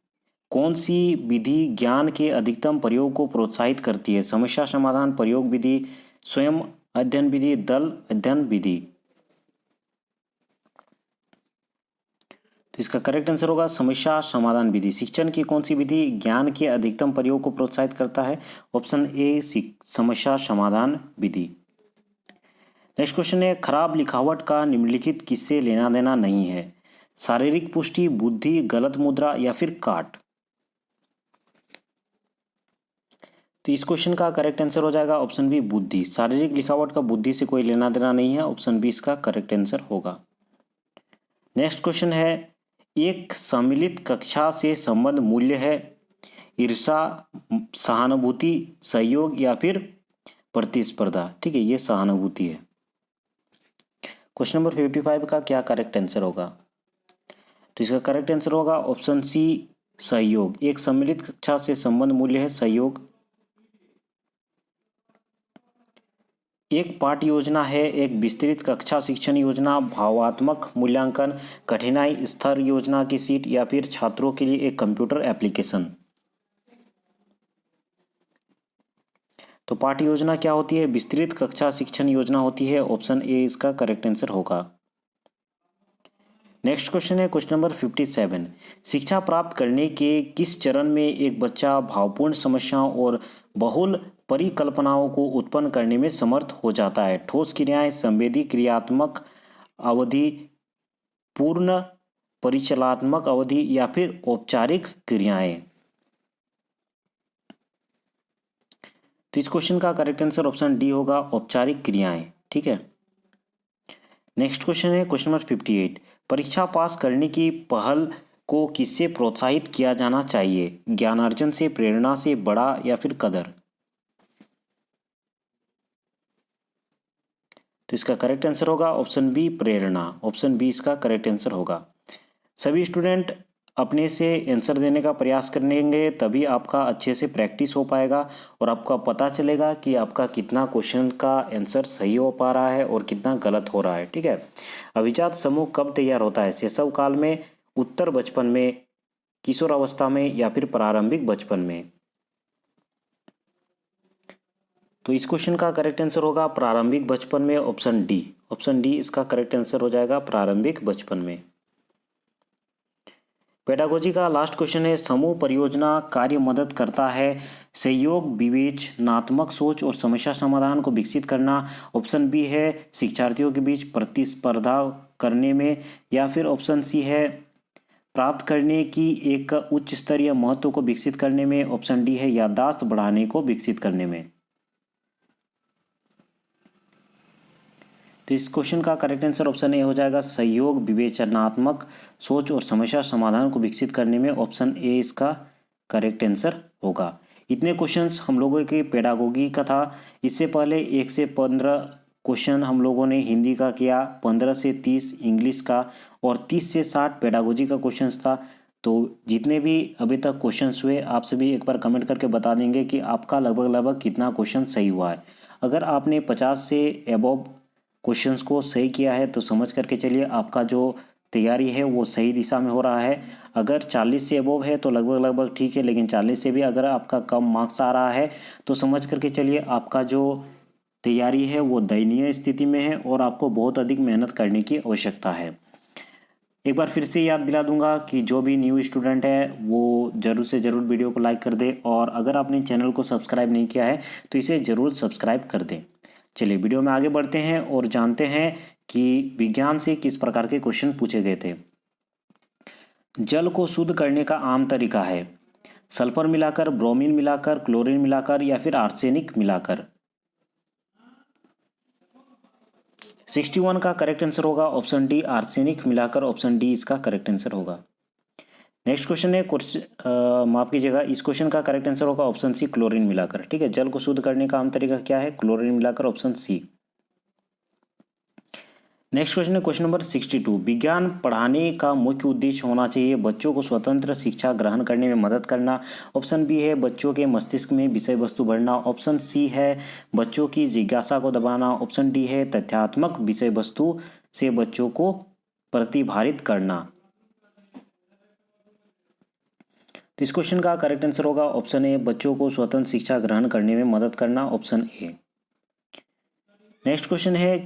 कौन सी विधि ज्ञान के अधिकतम प्रयोग को प्रोत्साहित करती है? समस्या समाधान, प्रयोग विधि, स्वयं अध्ययन विधि, दल अध्ययन विधि? तो इसका करेक्ट आंसर होगा समस्या समाधान विधि। शिक्षण की कौन सी विधि ज्ञान के अधिकतम प्रयोग को प्रोत्साहित करता है? ऑप्शन ए, समस्या समाधान विधि। नेक्स्ट क्वेश्चन है। खराब लिखावट का निम्नलिखित किससे लेना देना नहीं है? शारीरिक पुष्टि, बुद्धि, गलत मुद्रा या फिर काट? तो इस क्वेश्चन का करेक्ट आंसर हो जाएगा ऑप्शन बी, बुद्धि। शारीरिक लिखावट का बुद्धि से कोई लेना देना नहीं है। ऑप्शन बी इसका करेक्ट आंसर होगा। नेक्स्ट क्वेश्चन है। एक सम्मिलित कक्षा से संबंध मूल्य है ईर्षा, सहानुभूति, सहयोग या फिर प्रतिस्पर्धा? ठीक है, ये सहानुभूति है। क्वेश्चन नंबर 55 का क्या करेक्ट आंसर होगा? तो इसका करेक्ट आंसर होगा ऑप्शन सी, सहयोग। एक सम्मिलित कक्षा से संबंध मूल्य है सहयोग। एक पाठ योजना है, एक विस्तृत कक्षा शिक्षण योजना, भावात्मक मूल्यांकन, कठिनाई स्तर योजना की सीट या फिर छात्रों के लिए एक कंप्यूटर एप्लीकेशन? तो पाठ योजना क्या होती है? विस्तृत कक्षा शिक्षण योजना होती है। ऑप्शन ए इसका करेक्ट आंसर होगा। नेक्स्ट क्वेश्चन है क्वेश्चन नंबर 57। शिक्षा प्राप्त करने के किस चरण में एक बच्चा भावपूर्ण समस्याओं और बहुल परिकल्पनाओं को उत्पन्न करने में समर्थ हो जाता है? ठोस क्रियाएं, संवेदी क्रियात्मक अवधि, पूर्ण परिचलात्मक अवधि या फिर औपचारिक क्रियाएं? तो इस क्वेश्चन का करेक्ट आंसर ऑप्शन डी होगा, औपचारिक क्रियाएं। ठीक है, नेक्स्ट क्वेश्चन है क्वेश्चन नंबर 58। परीक्षा पास करने की पहल को किससे प्रोत्साहित किया जाना चाहिए? ज्ञानार्जन से, प्रेरणा से, बड़ा या फिर कदर? तो इसका करेक्ट आंसर होगा ऑप्शन बी, प्रेरणा। ऑप्शन बी इसका करेक्ट आंसर होगा। सभी स्टूडेंट अपने से आंसर देने का प्रयास करेंगे तभी आपका अच्छे से प्रैक्टिस हो पाएगा और आपका पता चलेगा कि आपका कितना क्वेश्चन का आंसर सही हो पा रहा है और कितना गलत हो रहा है। ठीक है। अभिजात समूह कब तैयार होता है? शैशव काल में, उत्तर बचपन में, किशोरावस्था में या फिर प्रारंभिक बचपन में? तो इस क्वेश्चन का करेक्ट आंसर होगा प्रारंभिक बचपन में, ऑप्शन डी। ऑप्शन डी इसका करेक्ट आंसर हो जाएगा, प्रारंभिक बचपन में। पेडागोजी का लास्ट क्वेश्चन है, समूह परियोजना कार्य मदद करता है सहयोग, विवेचनात्मक सोच और समस्या समाधान को विकसित करना। ऑप्शन बी है शिक्षार्थियों के बीच प्रतिस्पर्धा करने में, या फिर ऑप्शन सी है प्राप्त करने की एक उच्च स्तरीय महत्व को विकसित करने में। ऑप्शन डी है याददाश्त बढ़ाने को विकसित करने में। तो इस क्वेश्चन का करेक्ट आंसर ऑप्शन ए हो जाएगा, सहयोग, विवेचनात्मक सोच और समस्या समाधान को विकसित करने में। ऑप्शन ए इसका करेक्ट आंसर होगा। इतने क्वेश्चंस हम लोगों के पेडागोगी का था। इससे पहले 1 से 15 क्वेश्चन हम लोगों ने हिंदी का किया, 15 से 30 इंग्लिश का और 30 से 60 पेडागोजी का क्वेश्चंस था। तो जितने भी अभी तक क्वेश्चंस हुए आप सभी एक बार कमेंट करके बता देंगे कि आपका लगभग कितना क्वेश्चन सही हुआ है। अगर आपने 50 से एबव क्वेश्चंस को सही किया है तो समझ करके चलिए आपका जो तैयारी है वो सही दिशा में हो रहा है। अगर 40 से अबव है तो लगभग ठीक है, लेकिन 40 से भी अगर आपका कम मार्क्स आ रहा है तो समझ करके चलिए आपका जो तैयारी है वो दयनीय स्थिति में है और आपको बहुत अधिक मेहनत करने की आवश्यकता है। एक बार फिर से याद दिला दूंगा कि जो भी न्यू स्टूडेंट है वो ज़रूर से ज़रूर वीडियो को लाइक कर दे और अगर आपने चैनल को सब्सक्राइब नहीं किया है तो इसे ज़रूर सब्सक्राइब कर दें। चलिए वीडियो में आगे बढ़ते हैं और जानते हैं कि विज्ञान से किस प्रकार के क्वेश्चन पूछे गए थे। जल को शुद्ध करने का आम तरीका है सल्फर मिलाकर, ब्रोमीन मिलाकर, क्लोरीन मिलाकर या फिर आर्सेनिक मिलाकर। 61 का करेक्ट आंसर होगा ऑप्शन डी, आर्सेनिक मिलाकर। ऑप्शन डी इसका करेक्ट आंसर होगा। नेक्स्ट क्वेश्चन है, माफ कीजिएगा, इस क्वेश्चन का करेक्ट आंसर होगा ऑप्शन सी, क्लोरीन मिलाकर। ठीक है, जल को शुद्ध करने का आम तरीका क्या है? क्लोरीन मिलाकर, ऑप्शन सी। नेक्स्ट क्वेश्चन है क्वेश्चन नंबर 62, विज्ञान पढ़ाने का मुख्य उद्देश्य होना चाहिए बच्चों को स्वतंत्र शिक्षा ग्रहण करने में मदद करना। ऑप्शन बी है बच्चों के मस्तिष्क में विषय वस्तु भरना। ऑप्शन सी है बच्चों की जिज्ञासा को दबाना। ऑप्शन डी है तथ्यात्मक विषय वस्तु से बच्चों को प्रतिभारित करना। तो इस क्वेश्चन का करेक्ट आंसर होगा ऑप्शन ए, बच्चों को स्वतंत्र शिक्षा ग्रहण करने में मदद करना। Option A. नेक्स्ट क्वेश्चन है,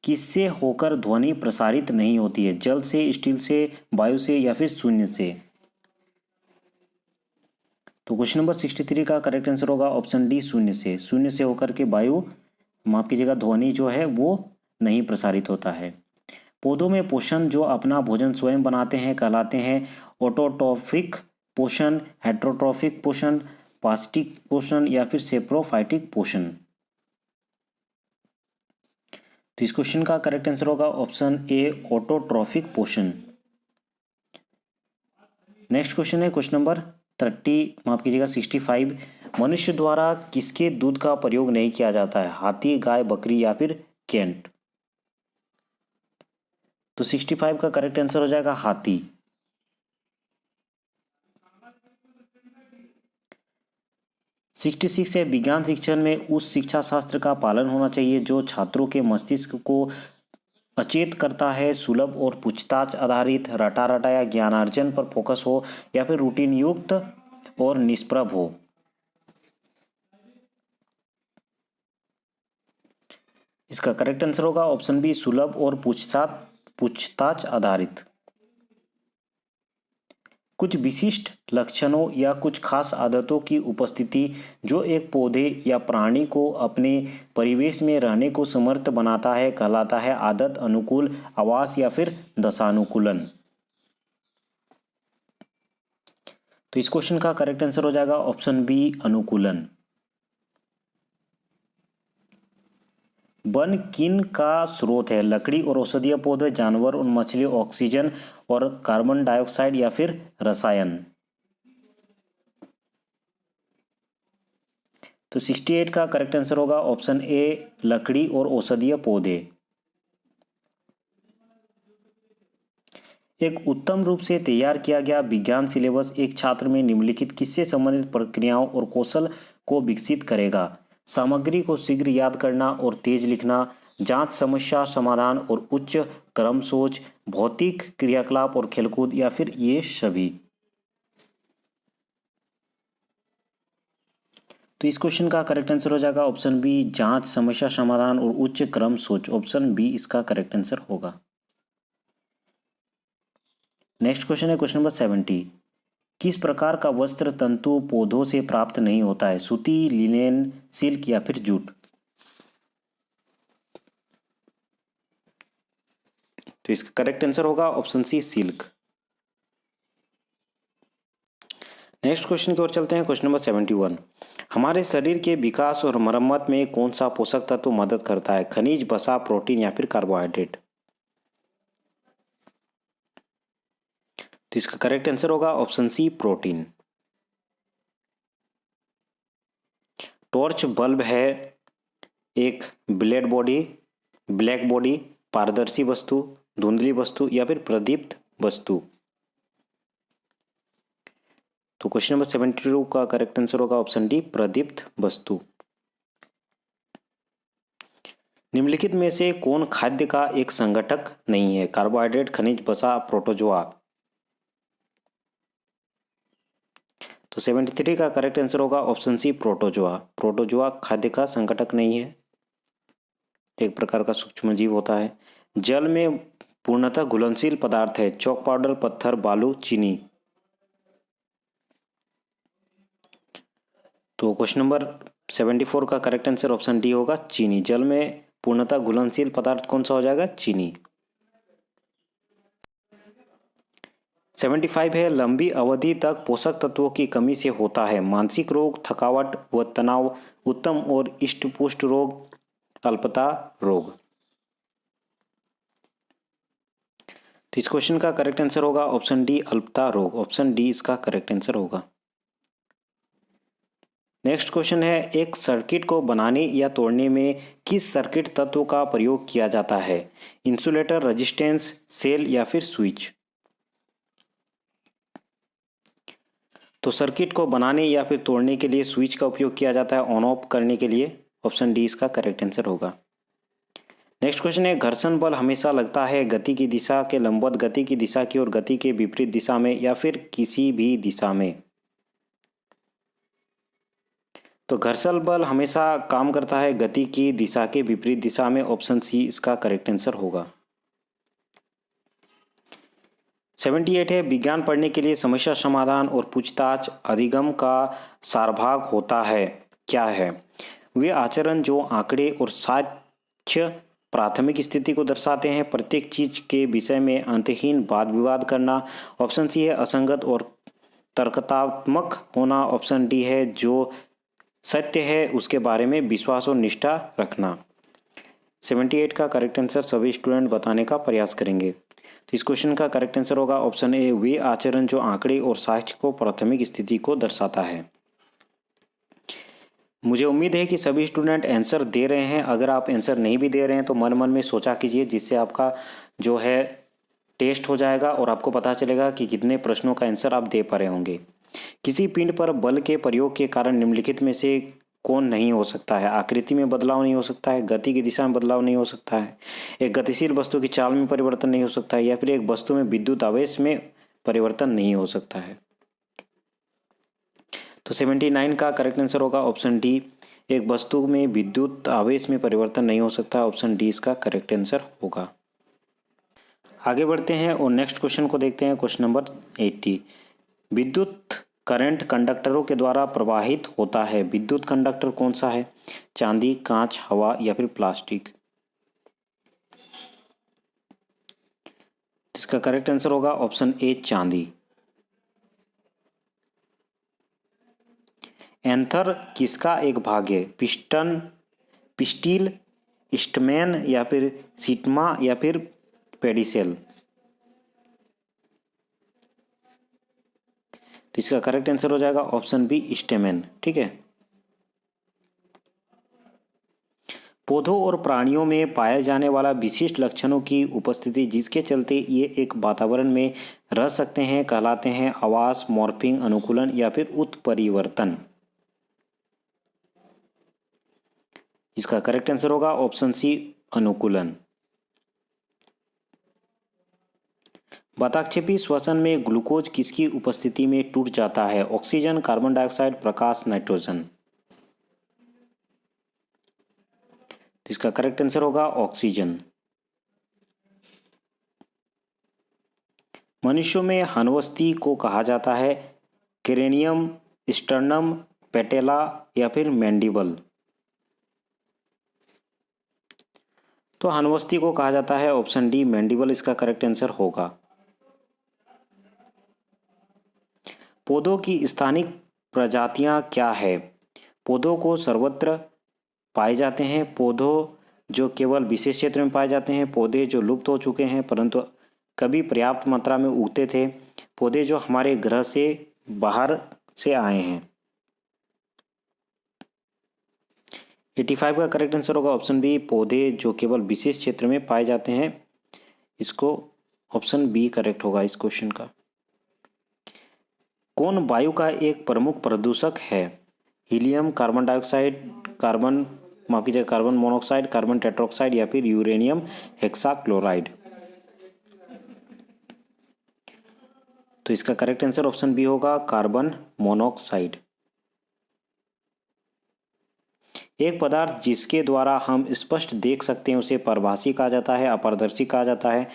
किससे होकर ध्वनि प्रसारित नहीं होती है? जल से, स्टील से, वायु से या फिर शून्य से? तो क्वेश्चन नंबर 63 का करेक्ट आंसर होगा ऑप्शन डी, शून्य से। शून्य से होकर के वायु, माफ कीजिएगा, ध्वनि जो है वो नहीं प्रसारित होता है। पौधों में पोषण जो अपना भोजन स्वयं बनाते हैं कहलाते हैं ऑटोट्रॉफिक पोषण, हेट्रोट्रॉफिक पोषण, पास्टिक पोषण या फिर सेप्रोफाइटिक पोषण। तो इस क्वेश्चन का करेक्ट आंसर होगा ऑप्शन ए, ऑटोट्रॉफिक पोषण। नेक्स्ट क्वेश्चन है क्वेश्चन नंबर 65, मनुष्य द्वारा किसके दूध का प्रयोग नहीं किया जाता है? हाथी, गाय, बकरी या फिर कैंट? तो 65 का करेक्ट आंसर हो जाएगा हाथी। सिक्सटी सिक्स है, विज्ञान शिक्षण में उस शिक्षा शास्त्र का पालन होना चाहिए जो छात्रों के मस्तिष्क को अचेत करता है, सुलभ और पूछताछ आधारित, रटा रटाया ज्ञानार्जन पर फोकस हो या फिर रूटीन युक्त और निष्प्रभ हो। इसका करेक्ट आंसर होगा ऑप्शन बी, सुलभ और पूछताछ आधारित। कुछ विशिष्ट लक्षणों या कुछ खास आदतों की उपस्थिति जो एक पौधे या प्राणी को अपने परिवेश में रहने को समर्थ बनाता है कहलाता है आदत, अनुकूल, आवास या फिर दशानुकूलन। तो इस क्वेश्चन का करेक्ट आंसर हो जाएगा ऑप्शन बी, अनुकूलन। वन किन का स्रोत है? लकड़ी और औषधीय पौधे, जानवर और मछली, ऑक्सीजन और कार्बन डाइऑक्साइड या फिर रसायन? तो 68 का करेक्ट आंसर होगा ऑप्शन ए, लकड़ी और औषधीय पौधे। एक उत्तम रूप से तैयार किया गया विज्ञान सिलेबस एक छात्र में निम्नलिखित किससे संबंधित प्रक्रियाओं और कौशल को विकसित करेगा? सामग्री को शीघ्र याद करना और तेज लिखना, जांच, समस्या समाधान और उच्च क्रम सोच, भौतिक क्रियाकलाप और खेलकूद, या फिर ये सभी? तो इस क्वेश्चन का करेक्ट आंसर हो जाएगा ऑप्शन बी, जांच, समस्या समाधान और उच्च क्रम सोच। ऑप्शन बी इसका करेक्ट आंसर होगा। नेक्स्ट क्वेश्चन है क्वेश्चन नंबर 70। किस प्रकार का वस्त्र तंतु पौधों से प्राप्त नहीं होता है? सूती, लिनेन, सिल्क या फिर जूट? तो इसका करेक्ट आंसर होगा option C, silk. Next question की ओर चलते हैं क्वेश्चन नंबर 71। हमारे शरीर के विकास और मरम्मत में कौन सा पोषक तत्व मदद करता है? खनिज, वसा, प्रोटीन या फिर कार्बोहाइड्रेट? तो इसका करेक्ट आंसर होगा option C, protein. Torch bulb है एक ब्लैक बॉडी, पारदर्शी वस्तु, धुंधली वस्तु या फिर प्रदीप्त वस्तु? तो क्वेश्चन नंबर 72 का करेक्ट आंसर होगा ऑप्शन डी, प्रदीप्त वस्तु। निम्नलिखित में से कौन खाद्य का एक संगठक नहीं है? कार्बोहाइड्रेट, खनिज, वसा, प्रोटोजोआ? तो 73 का करेक्ट आंसर होगा ऑप्शन सी, प्रोटोजोआ। प्रोटोजोआ खाद्य का संगठक नहीं है, एक प्रकार का सूक्ष्म जीव होता है। जल में पूर्णतः घुलनशील पदार्थ है? चॉक पाउडर, पत्थर, बालू, चीनी? तो क्वेश्चन नंबर 74 का करेक्ट आंसर ऑप्शन डी होगा, चीनी। जल में पूर्णतः घुलनशील पदार्थ कौन सा हो जाएगा? चीनी। 75 है, लंबी अवधि तक पोषक तत्वों की कमी से होता है? मानसिक रोग, थकावट व तनाव, उत्तम और इष्टपुष्ट रोग, अल्पता रोग? तो इस क्वेश्चन का करेक्ट आंसर होगा ऑप्शन डी, अल्पता रोग। ऑप्शन डी इसका करेक्ट आंसर होगा। नेक्स्ट क्वेश्चन है, एक सर्किट को बनाने या तोड़ने में किस सर्किट तत्व का प्रयोग किया जाता है? इंसुलेटर, रेजिस्टेंस, सेल या फिर स्विच? तो सर्किट को बनाने या फिर तोड़ने के लिए स्विच का उपयोग किया जाता है, ऑन ऑफ करने के लिए। ऑप्शन डी इसका करेक्ट आंसर होगा। नेक्स्ट क्वेश्चन है, घर्षण बल हमेशा लगता है गति की दिशा के लंबवत, गति की दिशा की ओर, गति के विपरीत दिशा में या फिर किसी भी दिशा में? तो घर्षण बल हमेशा काम करता है गति की दिशा के विपरीत दिशा में। ऑप्शन सी इसका करेक्ट आंसर होगा। 78 है, विज्ञान पढ़ने के लिए समस्या समाधान और पूछताछ अधिगम का सारभाग होता है, क्या है? वे आचरण जो आंकड़े और साक्ष्य प्राथमिक स्थिति को दर्शाते हैं, प्रत्येक चीज के विषय में अंतहीन वाद विवाद करना। ऑप्शन सी है, असंगत और तर्कतात्मक होना। ऑप्शन डी है, जो सत्य है उसके बारे में विश्वास और निष्ठा रखना। 78 का करेक्ट आंसर सभी स्टूडेंट बताने का प्रयास करेंगे। तो इस क्वेश्चन का करेक्ट आंसर होगा ऑप्शन ए, वे आचरण जो आंकड़े और साक्ष्य को प्राथमिक स्थिति को दर्शाता है। मुझे उम्मीद है कि सभी स्टूडेंट आंसर दे रहे हैं। अगर आप आंसर नहीं भी दे रहे हैं तो मन मन में सोचा कीजिए, जिससे आपका जो है टेस्ट हो जाएगा और आपको पता चलेगा कि कितने प्रश्नों का आंसर आप दे पा रहे होंगे। किसी पिंड पर बल के प्रयोग के कारण निम्नलिखित में से कौन नहीं हो सकता है? आकृति में बदलाव नहीं हो सकता है, गति की दिशा में बदलाव नहीं हो सकता है, एक गतिशील वस्तु की चाल में परिवर्तन नहीं हो सकता है, या फिर एक वस्तु में विद्युत आवेश में परिवर्तन नहीं हो सकता है? तो 79 का करेक्ट आंसर होगा ऑप्शन डी, एक वस्तु में विद्युत आवेश में परिवर्तन नहीं हो सकता। ऑप्शन डी इसका करेक्ट आंसर होगा। आगे बढ़ते हैं और नेक्स्ट क्वेश्चन को देखते हैं, क्वेश्चन नंबर 80। विद्युत करंट कंडक्टरों के द्वारा प्रवाहित होता है, विद्युत कंडक्टर कौन सा है? चांदी, कांच, हवा या फिर प्लास्टिक? इसका करेक्ट आंसर होगा ऑप्शन ए, चांदी। एंथर किसका एक भाग है? पिस्टिल, स्टमैन या फिर सिटमा या फिर पेडिसेल? तो इसका करेक्ट आंसर हो जाएगा ऑप्शन बी, स्टेमेन। ठीक है। पौधों और प्राणियों में पाए जाने वाला विशिष्ट लक्षणों की उपस्थिति जिसके चलते ये एक वातावरण में रह सकते हैं कहलाते हैं आवास, मॉर्फिंग, अनुकूलन या फिर उत्परिवर्तन। इसका करेक्ट आंसर होगा ऑप्शन सी, अनुकूलन। बताक्षेपी श्वसन में ग्लूकोज किसकी उपस्थिति में टूट जाता है? ऑक्सीजन, कार्बन डाइऑक्साइड, प्रकाश, नाइट्रोजन। तो इसका करेक्ट आंसर होगा ऑक्सीजन। मनुष्यों में हनवस्ती को कहा जाता है क्रेनियम, स्टर्नम, पेटेला या फिर मैंडिबल। तो हनवस्ती को कहा जाता है ऑप्शन डी, मैंडिबल इसका करेक्ट आंसर होगा। पौधों की स्थानिक प्रजातियां क्या है? पौधों को सर्वत्र पाए जाते हैं, पौधों जो केवल विशेष क्षेत्र में पाए जाते हैं, पौधे जो लुप्त हो चुके हैं परंतु कभी पर्याप्त मात्रा में उगते थे, पौधे जो हमारे ग्रह से बाहर से आए हैं। 85 का करेक्ट आंसर होगा ऑप्शन बी, पौधे जो केवल विशेष क्षेत्र में पाए जाते हैं। इसको ऑप्शन बी करेक्ट होगा इस क्वेश्चन का। कौन वायु का एक प्रमुख प्रदूषक है? Helium, carbon dioxide, carbon monoxide, carbon tetroxide या फिर यूरेनियम हेक्साक्लोराइड। तो इसका करेक्ट आंसर ऑप्शन बी होगा, कार्बन मोनोऑक्साइड। एक पदार्थ जिसके द्वारा हम स्पष्ट देख सकते हैं उसे पारभासी कहा जाता है, अपारदर्शी कहा जाता है,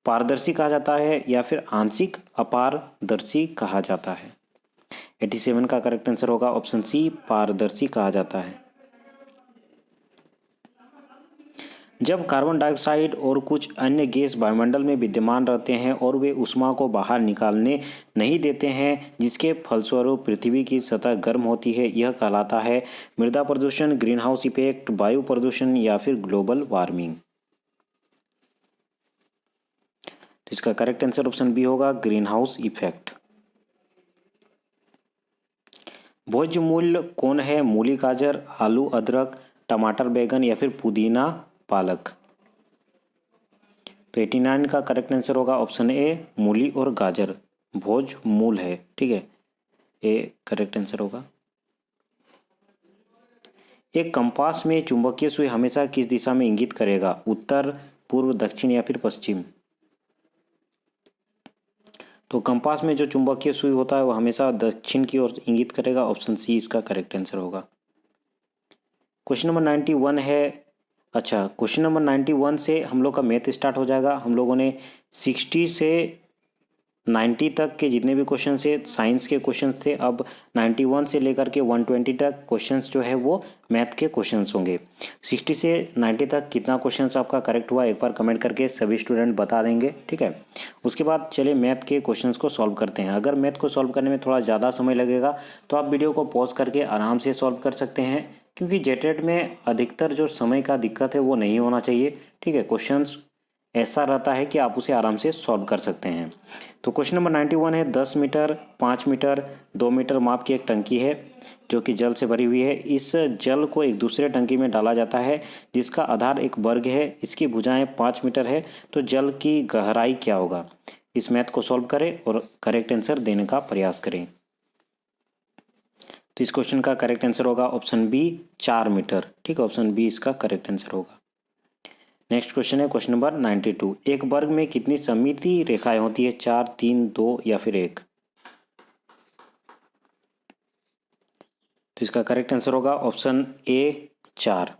पारदर्शी कहा जाता है या फिर आंशिक अपारदर्शी कहा जाता है। 87 का करेक्ट आंसर होगा ऑप्शन सी, पारदर्शी कहा जाता है। जब कार्बन डाइऑक्साइड और कुछ अन्य गैस वायुमंडल में विद्यमान रहते हैं और वे ऊष्मा को बाहर निकालने नहीं देते हैं जिसके फलस्वरूप पृथ्वी की सतह गर्म होती है, यह कहलाता है मृदा प्रदूषण, ग्रीन हाउस इफेक्ट, वायु प्रदूषण या फिर ग्लोबल वार्मिंग। तो इसका करेक्ट आंसर ऑप्शन बी होगा, ग्रीन हाउस इफेक्ट। भोज्य मूल कौन है? मूली, गाजर, आलू, अदरक, टमाटर, बैगन या फिर पुदीना, पालक। तो 89 का करेक्ट आंसर होगा ऑप्शन ए, मूली और गाजर भोज मूल है। ठीक है, ए करेक्ट आंसर होगा। एक कंपास में चुंबकीय सुई हमेशा किस दिशा में इंगित करेगा? उत्तर, पूर्व, दक्षिण या फिर पश्चिम। तो कंपास में जो चुंबकीय सुई होता है वो हमेशा दक्षिण की ओर इंगित करेगा। ऑप्शन सी इसका करेक्ट आंसर होगा। क्वेश्चन नंबर 91 है। अच्छा, क्वेश्चन नंबर 91 से हम लोग का मैथ स्टार्ट हो जाएगा। हम लोगों ने 60 से 90 तक के जितने भी क्वेश्चन थे साइंस के क्वेश्चन थे, अब 91 से लेकर के 120 तक क्वेश्चंस जो है वो मैथ के क्वेश्चंस होंगे। 60 से 90 तक कितना क्वेश्चंस आपका करेक्ट हुआ एक बार कमेंट करके सभी स्टूडेंट बता देंगे। ठीक है, उसके बाद चलिए मैथ के क्वेश्चंस को सॉल्व करते हैं। अगर मैथ को सॉल्व करने में थोड़ा ज़्यादा समय लगेगा तो आप वीडियो को पॉज करके आराम से सॉल्व कर सकते हैं, क्योंकि जेटेट में अधिकतर जो समय का दिक्कत है वो नहीं होना चाहिए। ठीक है, क्वेश्चंस ऐसा रहता है कि आप उसे आराम से सॉल्व कर सकते हैं। तो क्वेश्चन नंबर 91 है, 10 मीटर, 5 मीटर, 2 मीटर माप की एक टंकी है जो कि जल से भरी हुई है। इस जल को एक दूसरे टंकी में डाला जाता है जिसका आधार एक वर्ग है, इसकी भुजाएं 5 मीटर है, तो जल की गहराई क्या होगा? इस मैथ को सॉल्व करें और करेक्ट आंसर देने का प्रयास करें। तो इस क्वेश्चन का करेक्ट आंसर होगा ऑप्शन बी, 4 मीटर। ठीक है, ऑप्शन बी इसका करेक्ट आंसर होगा। नेक्स्ट क्वेश्चन है क्वेश्चन नंबर 92। एक वर्ग में कितनी सममिति रेखाएं होती है? 4, 3, 2 या फिर 1। तो इसका करेक्ट आंसर होगा ऑप्शन ए, 4।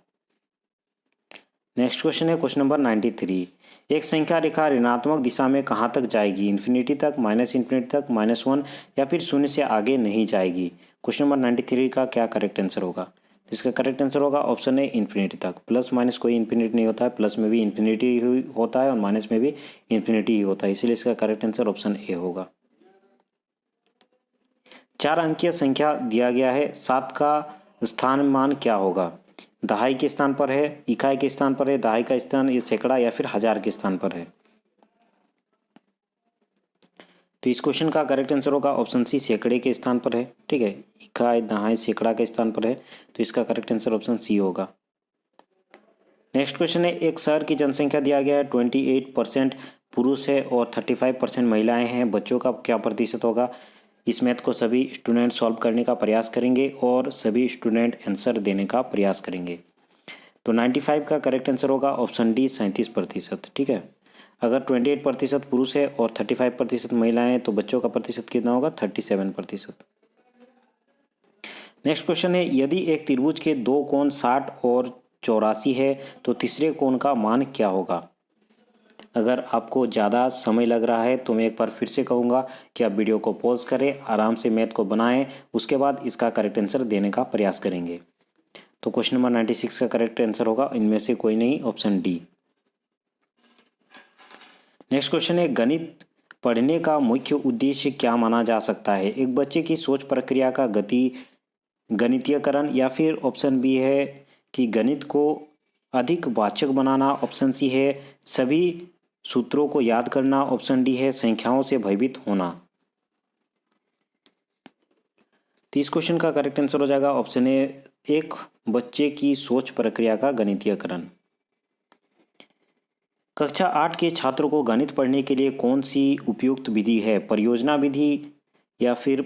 नेक्स्ट क्वेश्चन है क्वेश्चन नंबर 93। एक संख्या रेखा ऋणात्मक दिशा में कहाँ तक जाएगी? इन्फिनिटी तक, माइनस इन्फिनिटी तक, -1 या फिर शून्य से आगे नहीं जाएगी। क्वेश्चन नंबर 93 का क्या करेक्ट आंसर होगा? इसका करेक्ट आंसर होगा ऑप्शन ए, इन्फिनिटी तक। प्लस माइनस कोई इन्फिनिटी नहीं होता है, प्लस में भी इन्फिनिटी ही होता है और माइनस में भी इन्फिनिटी ही होता है, इसीलिए इसका करेक्ट आंसर ऑप्शन ए होगा। 4 अंकीय संख्या दिया गया है, 7 का स्थान मान क्या होगा? दहाई के स्थान पर है, इकाई के स्थान पर है, दहाई का स्थान ये सैकड़ा या फिर हजार के स्थान पर है। तो इस क्वेश्चन का करेक्ट आंसर होगा ऑप्शन सी, सैकड़े के स्थान पर है। ठीक है, इकाई, दहाई, सैकड़ा के स्थान पर है, तो इसका करेक्ट आंसर ऑप्शन सी होगा। नेक्स्ट क्वेश्चन है, एक शहर की जनसंख्या दिया गया है, 28% पुरुष है और 35% महिलाएं हैं, बच्चों का क्या प्रतिशत होगा। इस मैथ को सभी स्टूडेंट सॉल्व करने का प्रयास करेंगे और सभी स्टूडेंट आंसर देने का प्रयास करेंगे। तो 95 का करेक्ट आंसर होगा ऑप्शन डी 37%। ठीक है, अगर 28% पुरुष है और 35% महिलाएं हैं तो बच्चों का प्रतिशत कितना होगा, 37%। नेक्स्ट क्वेश्चन है, यदि एक त्रिभुज के दो कोण 60 और 84 है तो तीसरे कोण का मान क्या होगा। अगर आपको ज़्यादा समय लग रहा है तो मैं एक बार फिर से कहूँगा कि आप वीडियो को पॉज करें, आराम से मैथ को बनाएं, उसके बाद इसका करेक्ट आंसर देने का प्रयास करेंगे। तो क्वेश्चन नंबर 96 का करेक्ट आंसर होगा इनमें से कोई नहीं, ऑप्शन डी। नेक्स्ट क्वेश्चन है, गणित पढ़ने का मुख्य उद्देश्य क्या माना जा सकता है। एक बच्चे की सोच प्रक्रिया का गणितीयकरण, या फिर ऑप्शन बी है कि गणित को अधिक वाचक बनाना, ऑप्शन सी है सभी सूत्रों को याद करना, ऑप्शन डी है संख्याओं से भयभीत होना। तो इस क्वेश्चन का करेक्ट आंसर हो जाएगा ऑप्शन ए, एक बच्चे की सोच प्रक्रिया का गणितीयकरण। कक्षा 8 के छात्रों को गणित पढ़ने के लिए कौन सी उपयुक्त विधि है, परियोजना विधि या फिर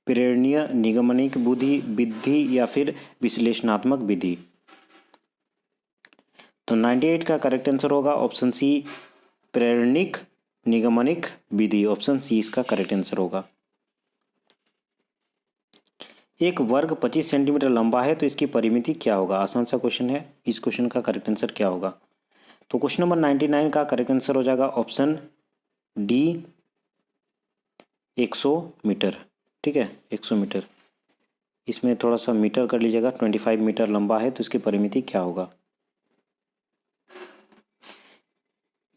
प्रेरणीय निगमनिक विधि या फिर विश्लेषणात्मक विधि। तो 98 का करेक्ट आंसर होगा ऑप्शन सी, प्रेरणिक निगमनिक विधि, ऑप्शन सी इसका करेक्ट आंसर होगा। एक वर्ग 25 सेंटीमीटर लंबा है तो इसकी परिमिति क्या होगा। आसान सा क्वेश्चन है, इस क्वेश्चन का करेक्ट आंसर क्या होगा। तो क्वेश्चन नंबर 99 का करेक्ट आंसर हो जाएगा ऑप्शन डी 100 मीटर। ठीक है, 100 मीटर, इसमें थोड़ा सा मीटर कर लीजिएगा, 25 मीटर लंबा है तो इसकी परिमिति क्या होगा।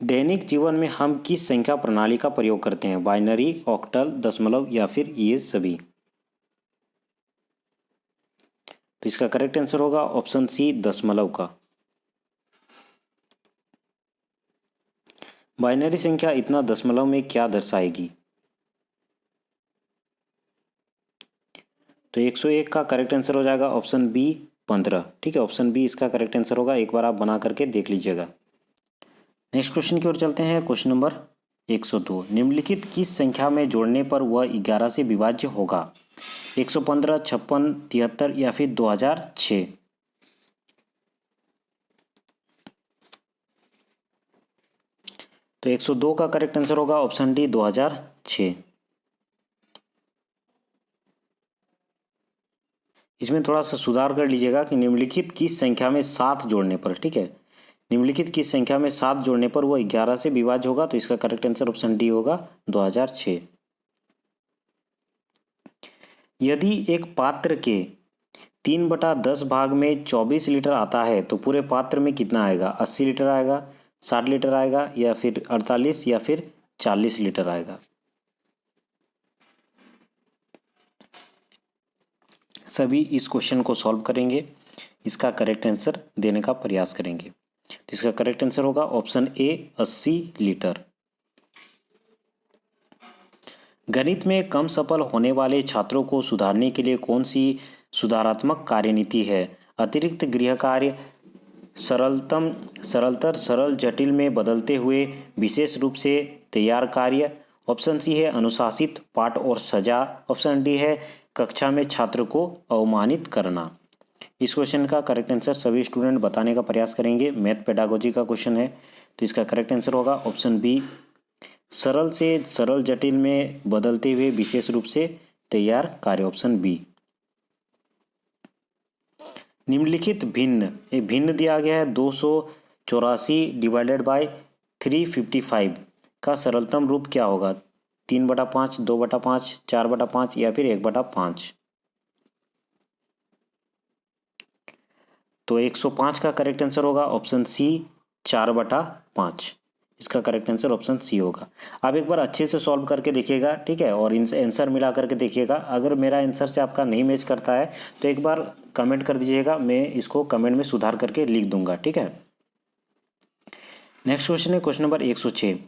दैनिक जीवन में हम किस संख्या प्रणाली का प्रयोग करते हैं, बाइनरी, ऑक्टल, दशमलव या फिर ये सभी। तो इसका करेक्ट आंसर होगा ऑप्शन सी, दशमलव का। बाइनरी संख्या इतना दशमलव में क्या दर्शाएगी। तो 101 का करेक्ट आंसर हो जाएगा ऑप्शन बी, 15। ठीक है, ऑप्शन बी इसका करेक्ट आंसर होगा, एक बार आप बना करके देख लीजिएगा। नेक्स्ट क्वेश्चन की ओर चलते हैं, क्वेश्चन नंबर 102, निम्नलिखित किस संख्या में जोड़ने पर वह 11 से विभाज्य होगा, 115, 56, 73 या फिर 2006। तो 102 का करेक्ट आंसर होगा ऑप्शन डी, 2006। इसमें थोड़ा सा सुधार कर लीजिएगा कि निम्नलिखित किस संख्या में 7 जोड़ने पर। ठीक है, निम्नलिखित किस संख्या में 7 जोड़ने पर वह 11 से विभाज्य होगा, तो इसका करेक्ट आंसर ऑप्शन डी होगा, 2006। यदि एक पात्र के 3/10 भाग में 24 लीटर आता है तो पूरे पात्र में कितना आएगा, 80 लीटर आएगा, 60 लीटर आएगा या फिर 48 या फिर 40 लीटर आएगा। सभी इस क्वेश्चन को सॉल्व करेंगे, इसका करेक्ट आंसर देने का प्रयास करेंगे। तो इसका करेक्ट आंसर होगा ऑप्शन ए, 80 लीटर। गणित में कम सफल होने वाले छात्रों को सुधारने के लिए कौन सी सुधारात्मक कार्यनीति है, अतिरिक्त गृह कार्य, सरल जटिल में बदलते हुए, विशेष रूप से तैयार कार्य, ऑप्शन सी है अनुशासित पाठ और सजा, ऑप्शन डी है कक्षा में छात्र को अवमानित करना। इस क्वेश्चन का करेक्ट आंसर सभी स्टूडेंट बताने का प्रयास करेंगे। मैथ पेडागोजी का क्वेश्चन है तो इसका करेक्ट आंसर होगा ऑप्शन बी, सरल से सरल जटिल में बदलते हुए, विशेष रूप से तैयार कार्य, ऑप्शन बी। निम्नलिखित भिन्न दिया गया है, 284 डिवाइडेड बाय 355 का सरलतम रूप क्या होगा, 3/5, 2/5, 4/5 या फिर 1/5। तो 105 का करेक्ट आंसर होगा ऑप्शन सी, 4/5। इसका करेक्ट आंसर ऑप्शन सी होगा। आप एक बार अच्छे से सॉल्व करके देखिएगा, ठीक है, और इनसे आंसर मिला करके देखिएगा। अगर मेरा आंसर से आपका नहीं मैच करता है तो एक बार कमेंट कर दीजिएगा, मैं इसको कमेंट में सुधार करके लिख दूंगा। ठीक है, नेक्स्ट क्वेश्चन है क्वेश्चन नंबर 106,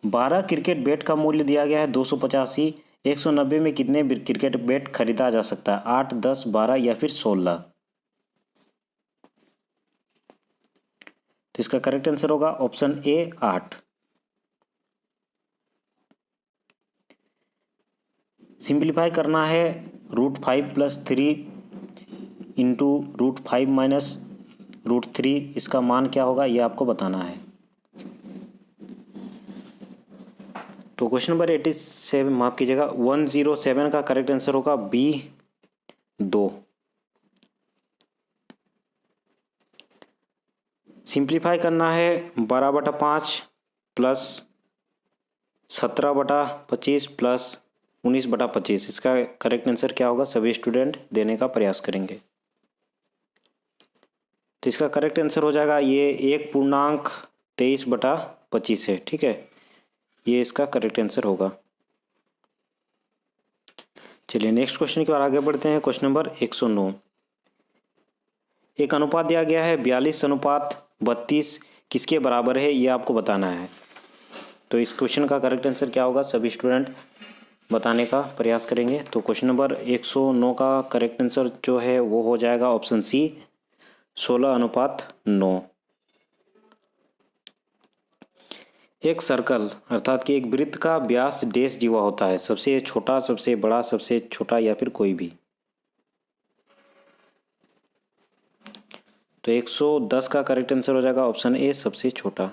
12 क्रिकेट बैट का मूल्य दिया गया है 285, 190 में कितने क्रिकेट बैट खरीदा जा सकता है, 8, 10, 12 या फिर 16। तो इसका करेक्ट आंसर होगा ऑप्शन ए 8। सिंप्लीफाई करना है √5 + 3 इंटू √5 माइनस √3, इसका मान क्या होगा ये आपको बताना है। तो क्वेश्चन नंबर 87, माफ कीजिएगा 107 का करेक्ट आंसर होगा बी 2। सिंप्लीफाई करना है 12/5 प्लस 17/25 प्लस 19/25, इसका करेक्ट आंसर क्या होगा सभी स्टूडेंट देने का प्रयास करेंगे। तो इसका करेक्ट आंसर हो जाएगा ये 1.23/25 है, ठीक है, ये इसका करेक्ट आंसर होगा। चलिए नेक्स्ट क्वेश्चन की ओर आगे बढ़ते हैं। क्वेश्चन नंबर 109, एक अनुपात दिया गया है 42:32 किसके बराबर है ये आपको बताना है। तो इस क्वेश्चन का करेक्ट आंसर क्या होगा सभी स्टूडेंट बताने का प्रयास करेंगे। तो क्वेश्चन नंबर 109 का करेक्ट आंसर जो है वो हो जाएगा ऑप्शन सी 16:9। एक सर्कल अर्थात कि एक वृत्त का व्यास डैश जीवा होता है, सबसे छोटा, सबसे बड़ा, सबसे छोटा या फिर कोई भी। तो 110 का करेक्ट आंसर हो जाएगा ऑप्शन ए सबसे छोटा।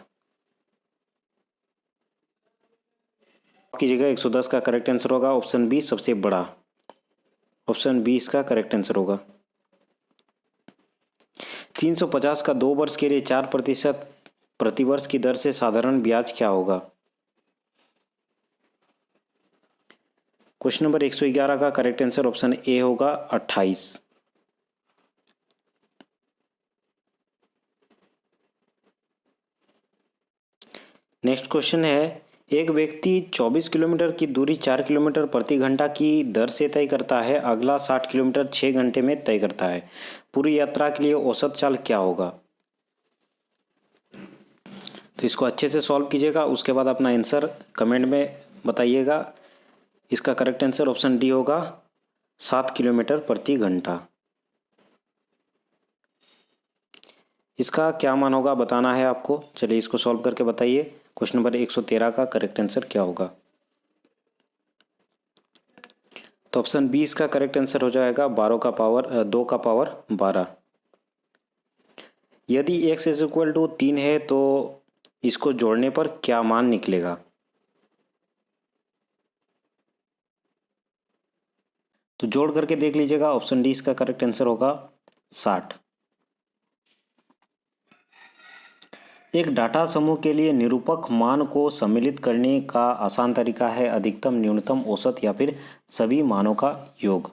कीजिएगा 110 का करेक्ट आंसर होगा ऑप्शन बी सबसे बड़ा। ऑप्शन बी इसका करेक्ट आंसर होगा। 350 का 2 वर्ष के लिए 4% प्रतिवर्ष की दर से साधारण ब्याज क्या होगा। क्वेश्चन नंबर 111 का करेक्ट आंसर ऑप्शन ए होगा 28। नेक्स्ट क्वेश्चन है, एक व्यक्ति 24 किलोमीटर की दूरी 4 किलोमीटर प्रति घंटा की दर से तय करता है, अगला 60 किलोमीटर 6 घंटे में तय करता है, पूरी यात्रा के लिए औसत चाल क्या होगा। तो इसको अच्छे से सॉल्व कीजिएगा, उसके बाद अपना आंसर कमेंट में बताइएगा। इसका करेक्ट आंसर ऑप्शन डी होगा 7 किलोमीटर प्रति घंटा। इसका क्या मान होगा बताना है आपको। चलिए इसको सॉल्व करके बताइए। क्वेश्चन नंबर 113 का करेक्ट आंसर क्या होगा। तो ऑप्शन बी इसका करेक्ट आंसर हो जाएगा 2 का पावर 12। यदि x = 3 है तो इसको जोड़ने पर क्या मान निकलेगा। तो जोड़ करके देख लीजिएगा, ऑप्शन डी इसका करेक्ट आंसर होगा 60। एक डाटा समूह के लिए निरूपक मान को सम्मिलित करने का आसान तरीका है अधिकतम, न्यूनतम, औसत या फिर सभी मानों का योग।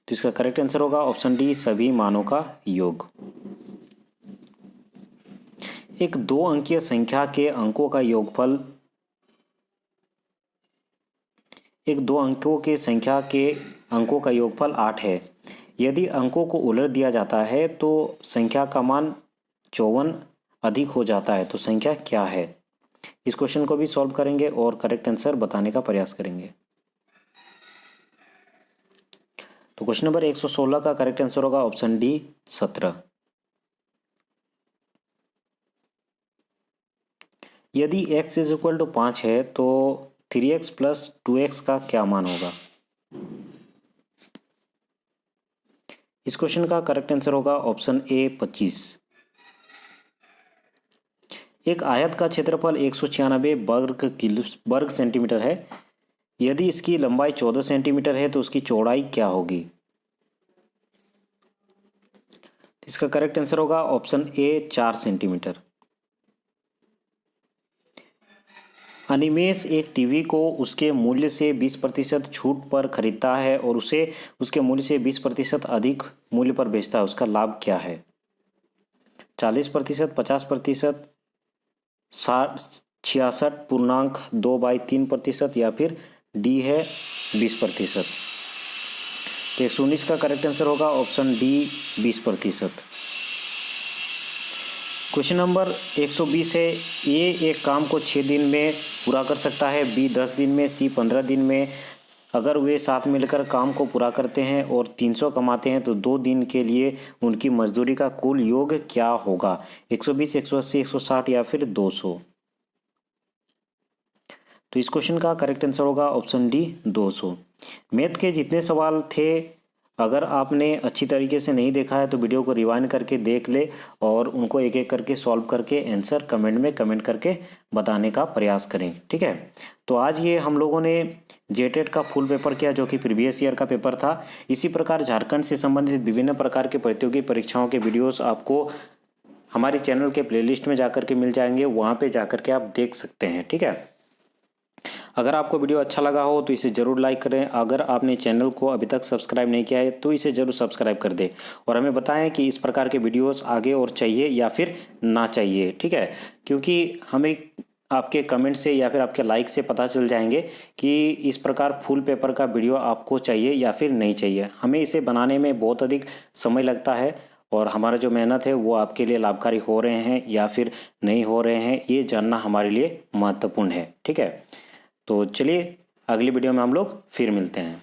तो इसका करेक्ट आंसर होगा ऑप्शन डी सभी मानों का योग। एक 2 अंकीय संख्या के अंकों का योगफल अंकों का योगफल 8 है। यदि अंकों को उलट दिया जाता है तो संख्या का मान 54 अधिक हो जाता है, तो संख्या क्या है। इस क्वेश्चन को भी सॉल्व करेंगे और करेक्ट आंसर बताने का प्रयास करेंगे। तो क्वेश्चन नंबर 116 का करेक्ट आंसर होगा ऑप्शन डी 17। यदि x = 5 है तो 3x + 2x का क्या मान होगा। इस क्वेश्चन का करेक्ट आंसर होगा ऑप्शन ए 25। एक आयत का क्षेत्रफल 196 वर्ग सेंटीमीटर है। यदि इसकी लंबाई 14 सेंटीमीटर है तो उसकी चौड़ाई क्या होगी। इसका करेक्ट आंसर होगा ऑप्शन ए 4 सेंटीमीटर। अनिमेश एक टीवी को उसके मूल्य से 20% छूट पर खरीदता है और उसे उसके मूल्य से 20% अधिक मूल्य पर बेचता है, उसका लाभ क्या है। 40%, 50%, 66.2/3% या फिर डी है 20%। तो 119 का करेक्ट आंसर होगा ऑप्शन डी 20%। क्वेश्चन नंबर 120 है, ए एक काम को 6 दिन में पूरा कर सकता है, बी 10 दिन में, सी 15 दिन में, अगर वे साथ मिलकर काम को पूरा करते हैं और 300 कमाते हैं तो 2 दिन के लिए उनकी मजदूरी का कुल योग क्या होगा? 120, 180, 160 या फिर 200? तो इस क्वेश्चन का करेक्ट आंसर होगा ऑप्शन डी 200। मैथ के जितने सवाल थे, अगर आपने अच्छी तरीके से नहीं देखा है तो वीडियो को रिवाइंड करके देख ले और उनको एक एक करके सॉल्व करके आंसर कमेंट में कमेंट करके बताने का प्रयास करें, ठीक है। तो आज ये हम लोगों ने जेटेट का फुल पेपर किया जो कि प्रीवियस ईयर का पेपर था। इसी प्रकार झारखंड से संबंधित विभिन्न प्रकार के प्रतियोगी परीक्षाओं के वीडियोस आपको हमारे चैनल के प्लेलिस्ट में जाकर के मिल जाएंगे, वहाँ पे जाकर के आप देख सकते हैं, ठीक है। अगर आपको वीडियो अच्छा लगा हो तो इसे ज़रूर लाइक करें। अगर आपने चैनल को अभी तक सब्सक्राइब नहीं किया है तो इसे ज़रूर सब्सक्राइब कर दें और हमें बताएं कि इस प्रकार के वीडियोस आगे और चाहिए या फिर ना चाहिए, ठीक है। क्योंकि हमें आपके कमेंट से या फिर आपके लाइक से पता चल जाएंगे कि इस प्रकार फुल पेपर का वीडियो आपको चाहिए या फिर नहीं चाहिए। हमें इसे बनाने में बहुत अधिक समय लगता है और हमारा जो मेहनत है वो आपके लिए लाभकारी हो रहे हैं या फिर नहीं हो रहे हैं, ये जानना हमारे लिए महत्वपूर्ण है, ठीक है। तो चलिए अगली वीडियो में हम लोग फिर मिलते हैं।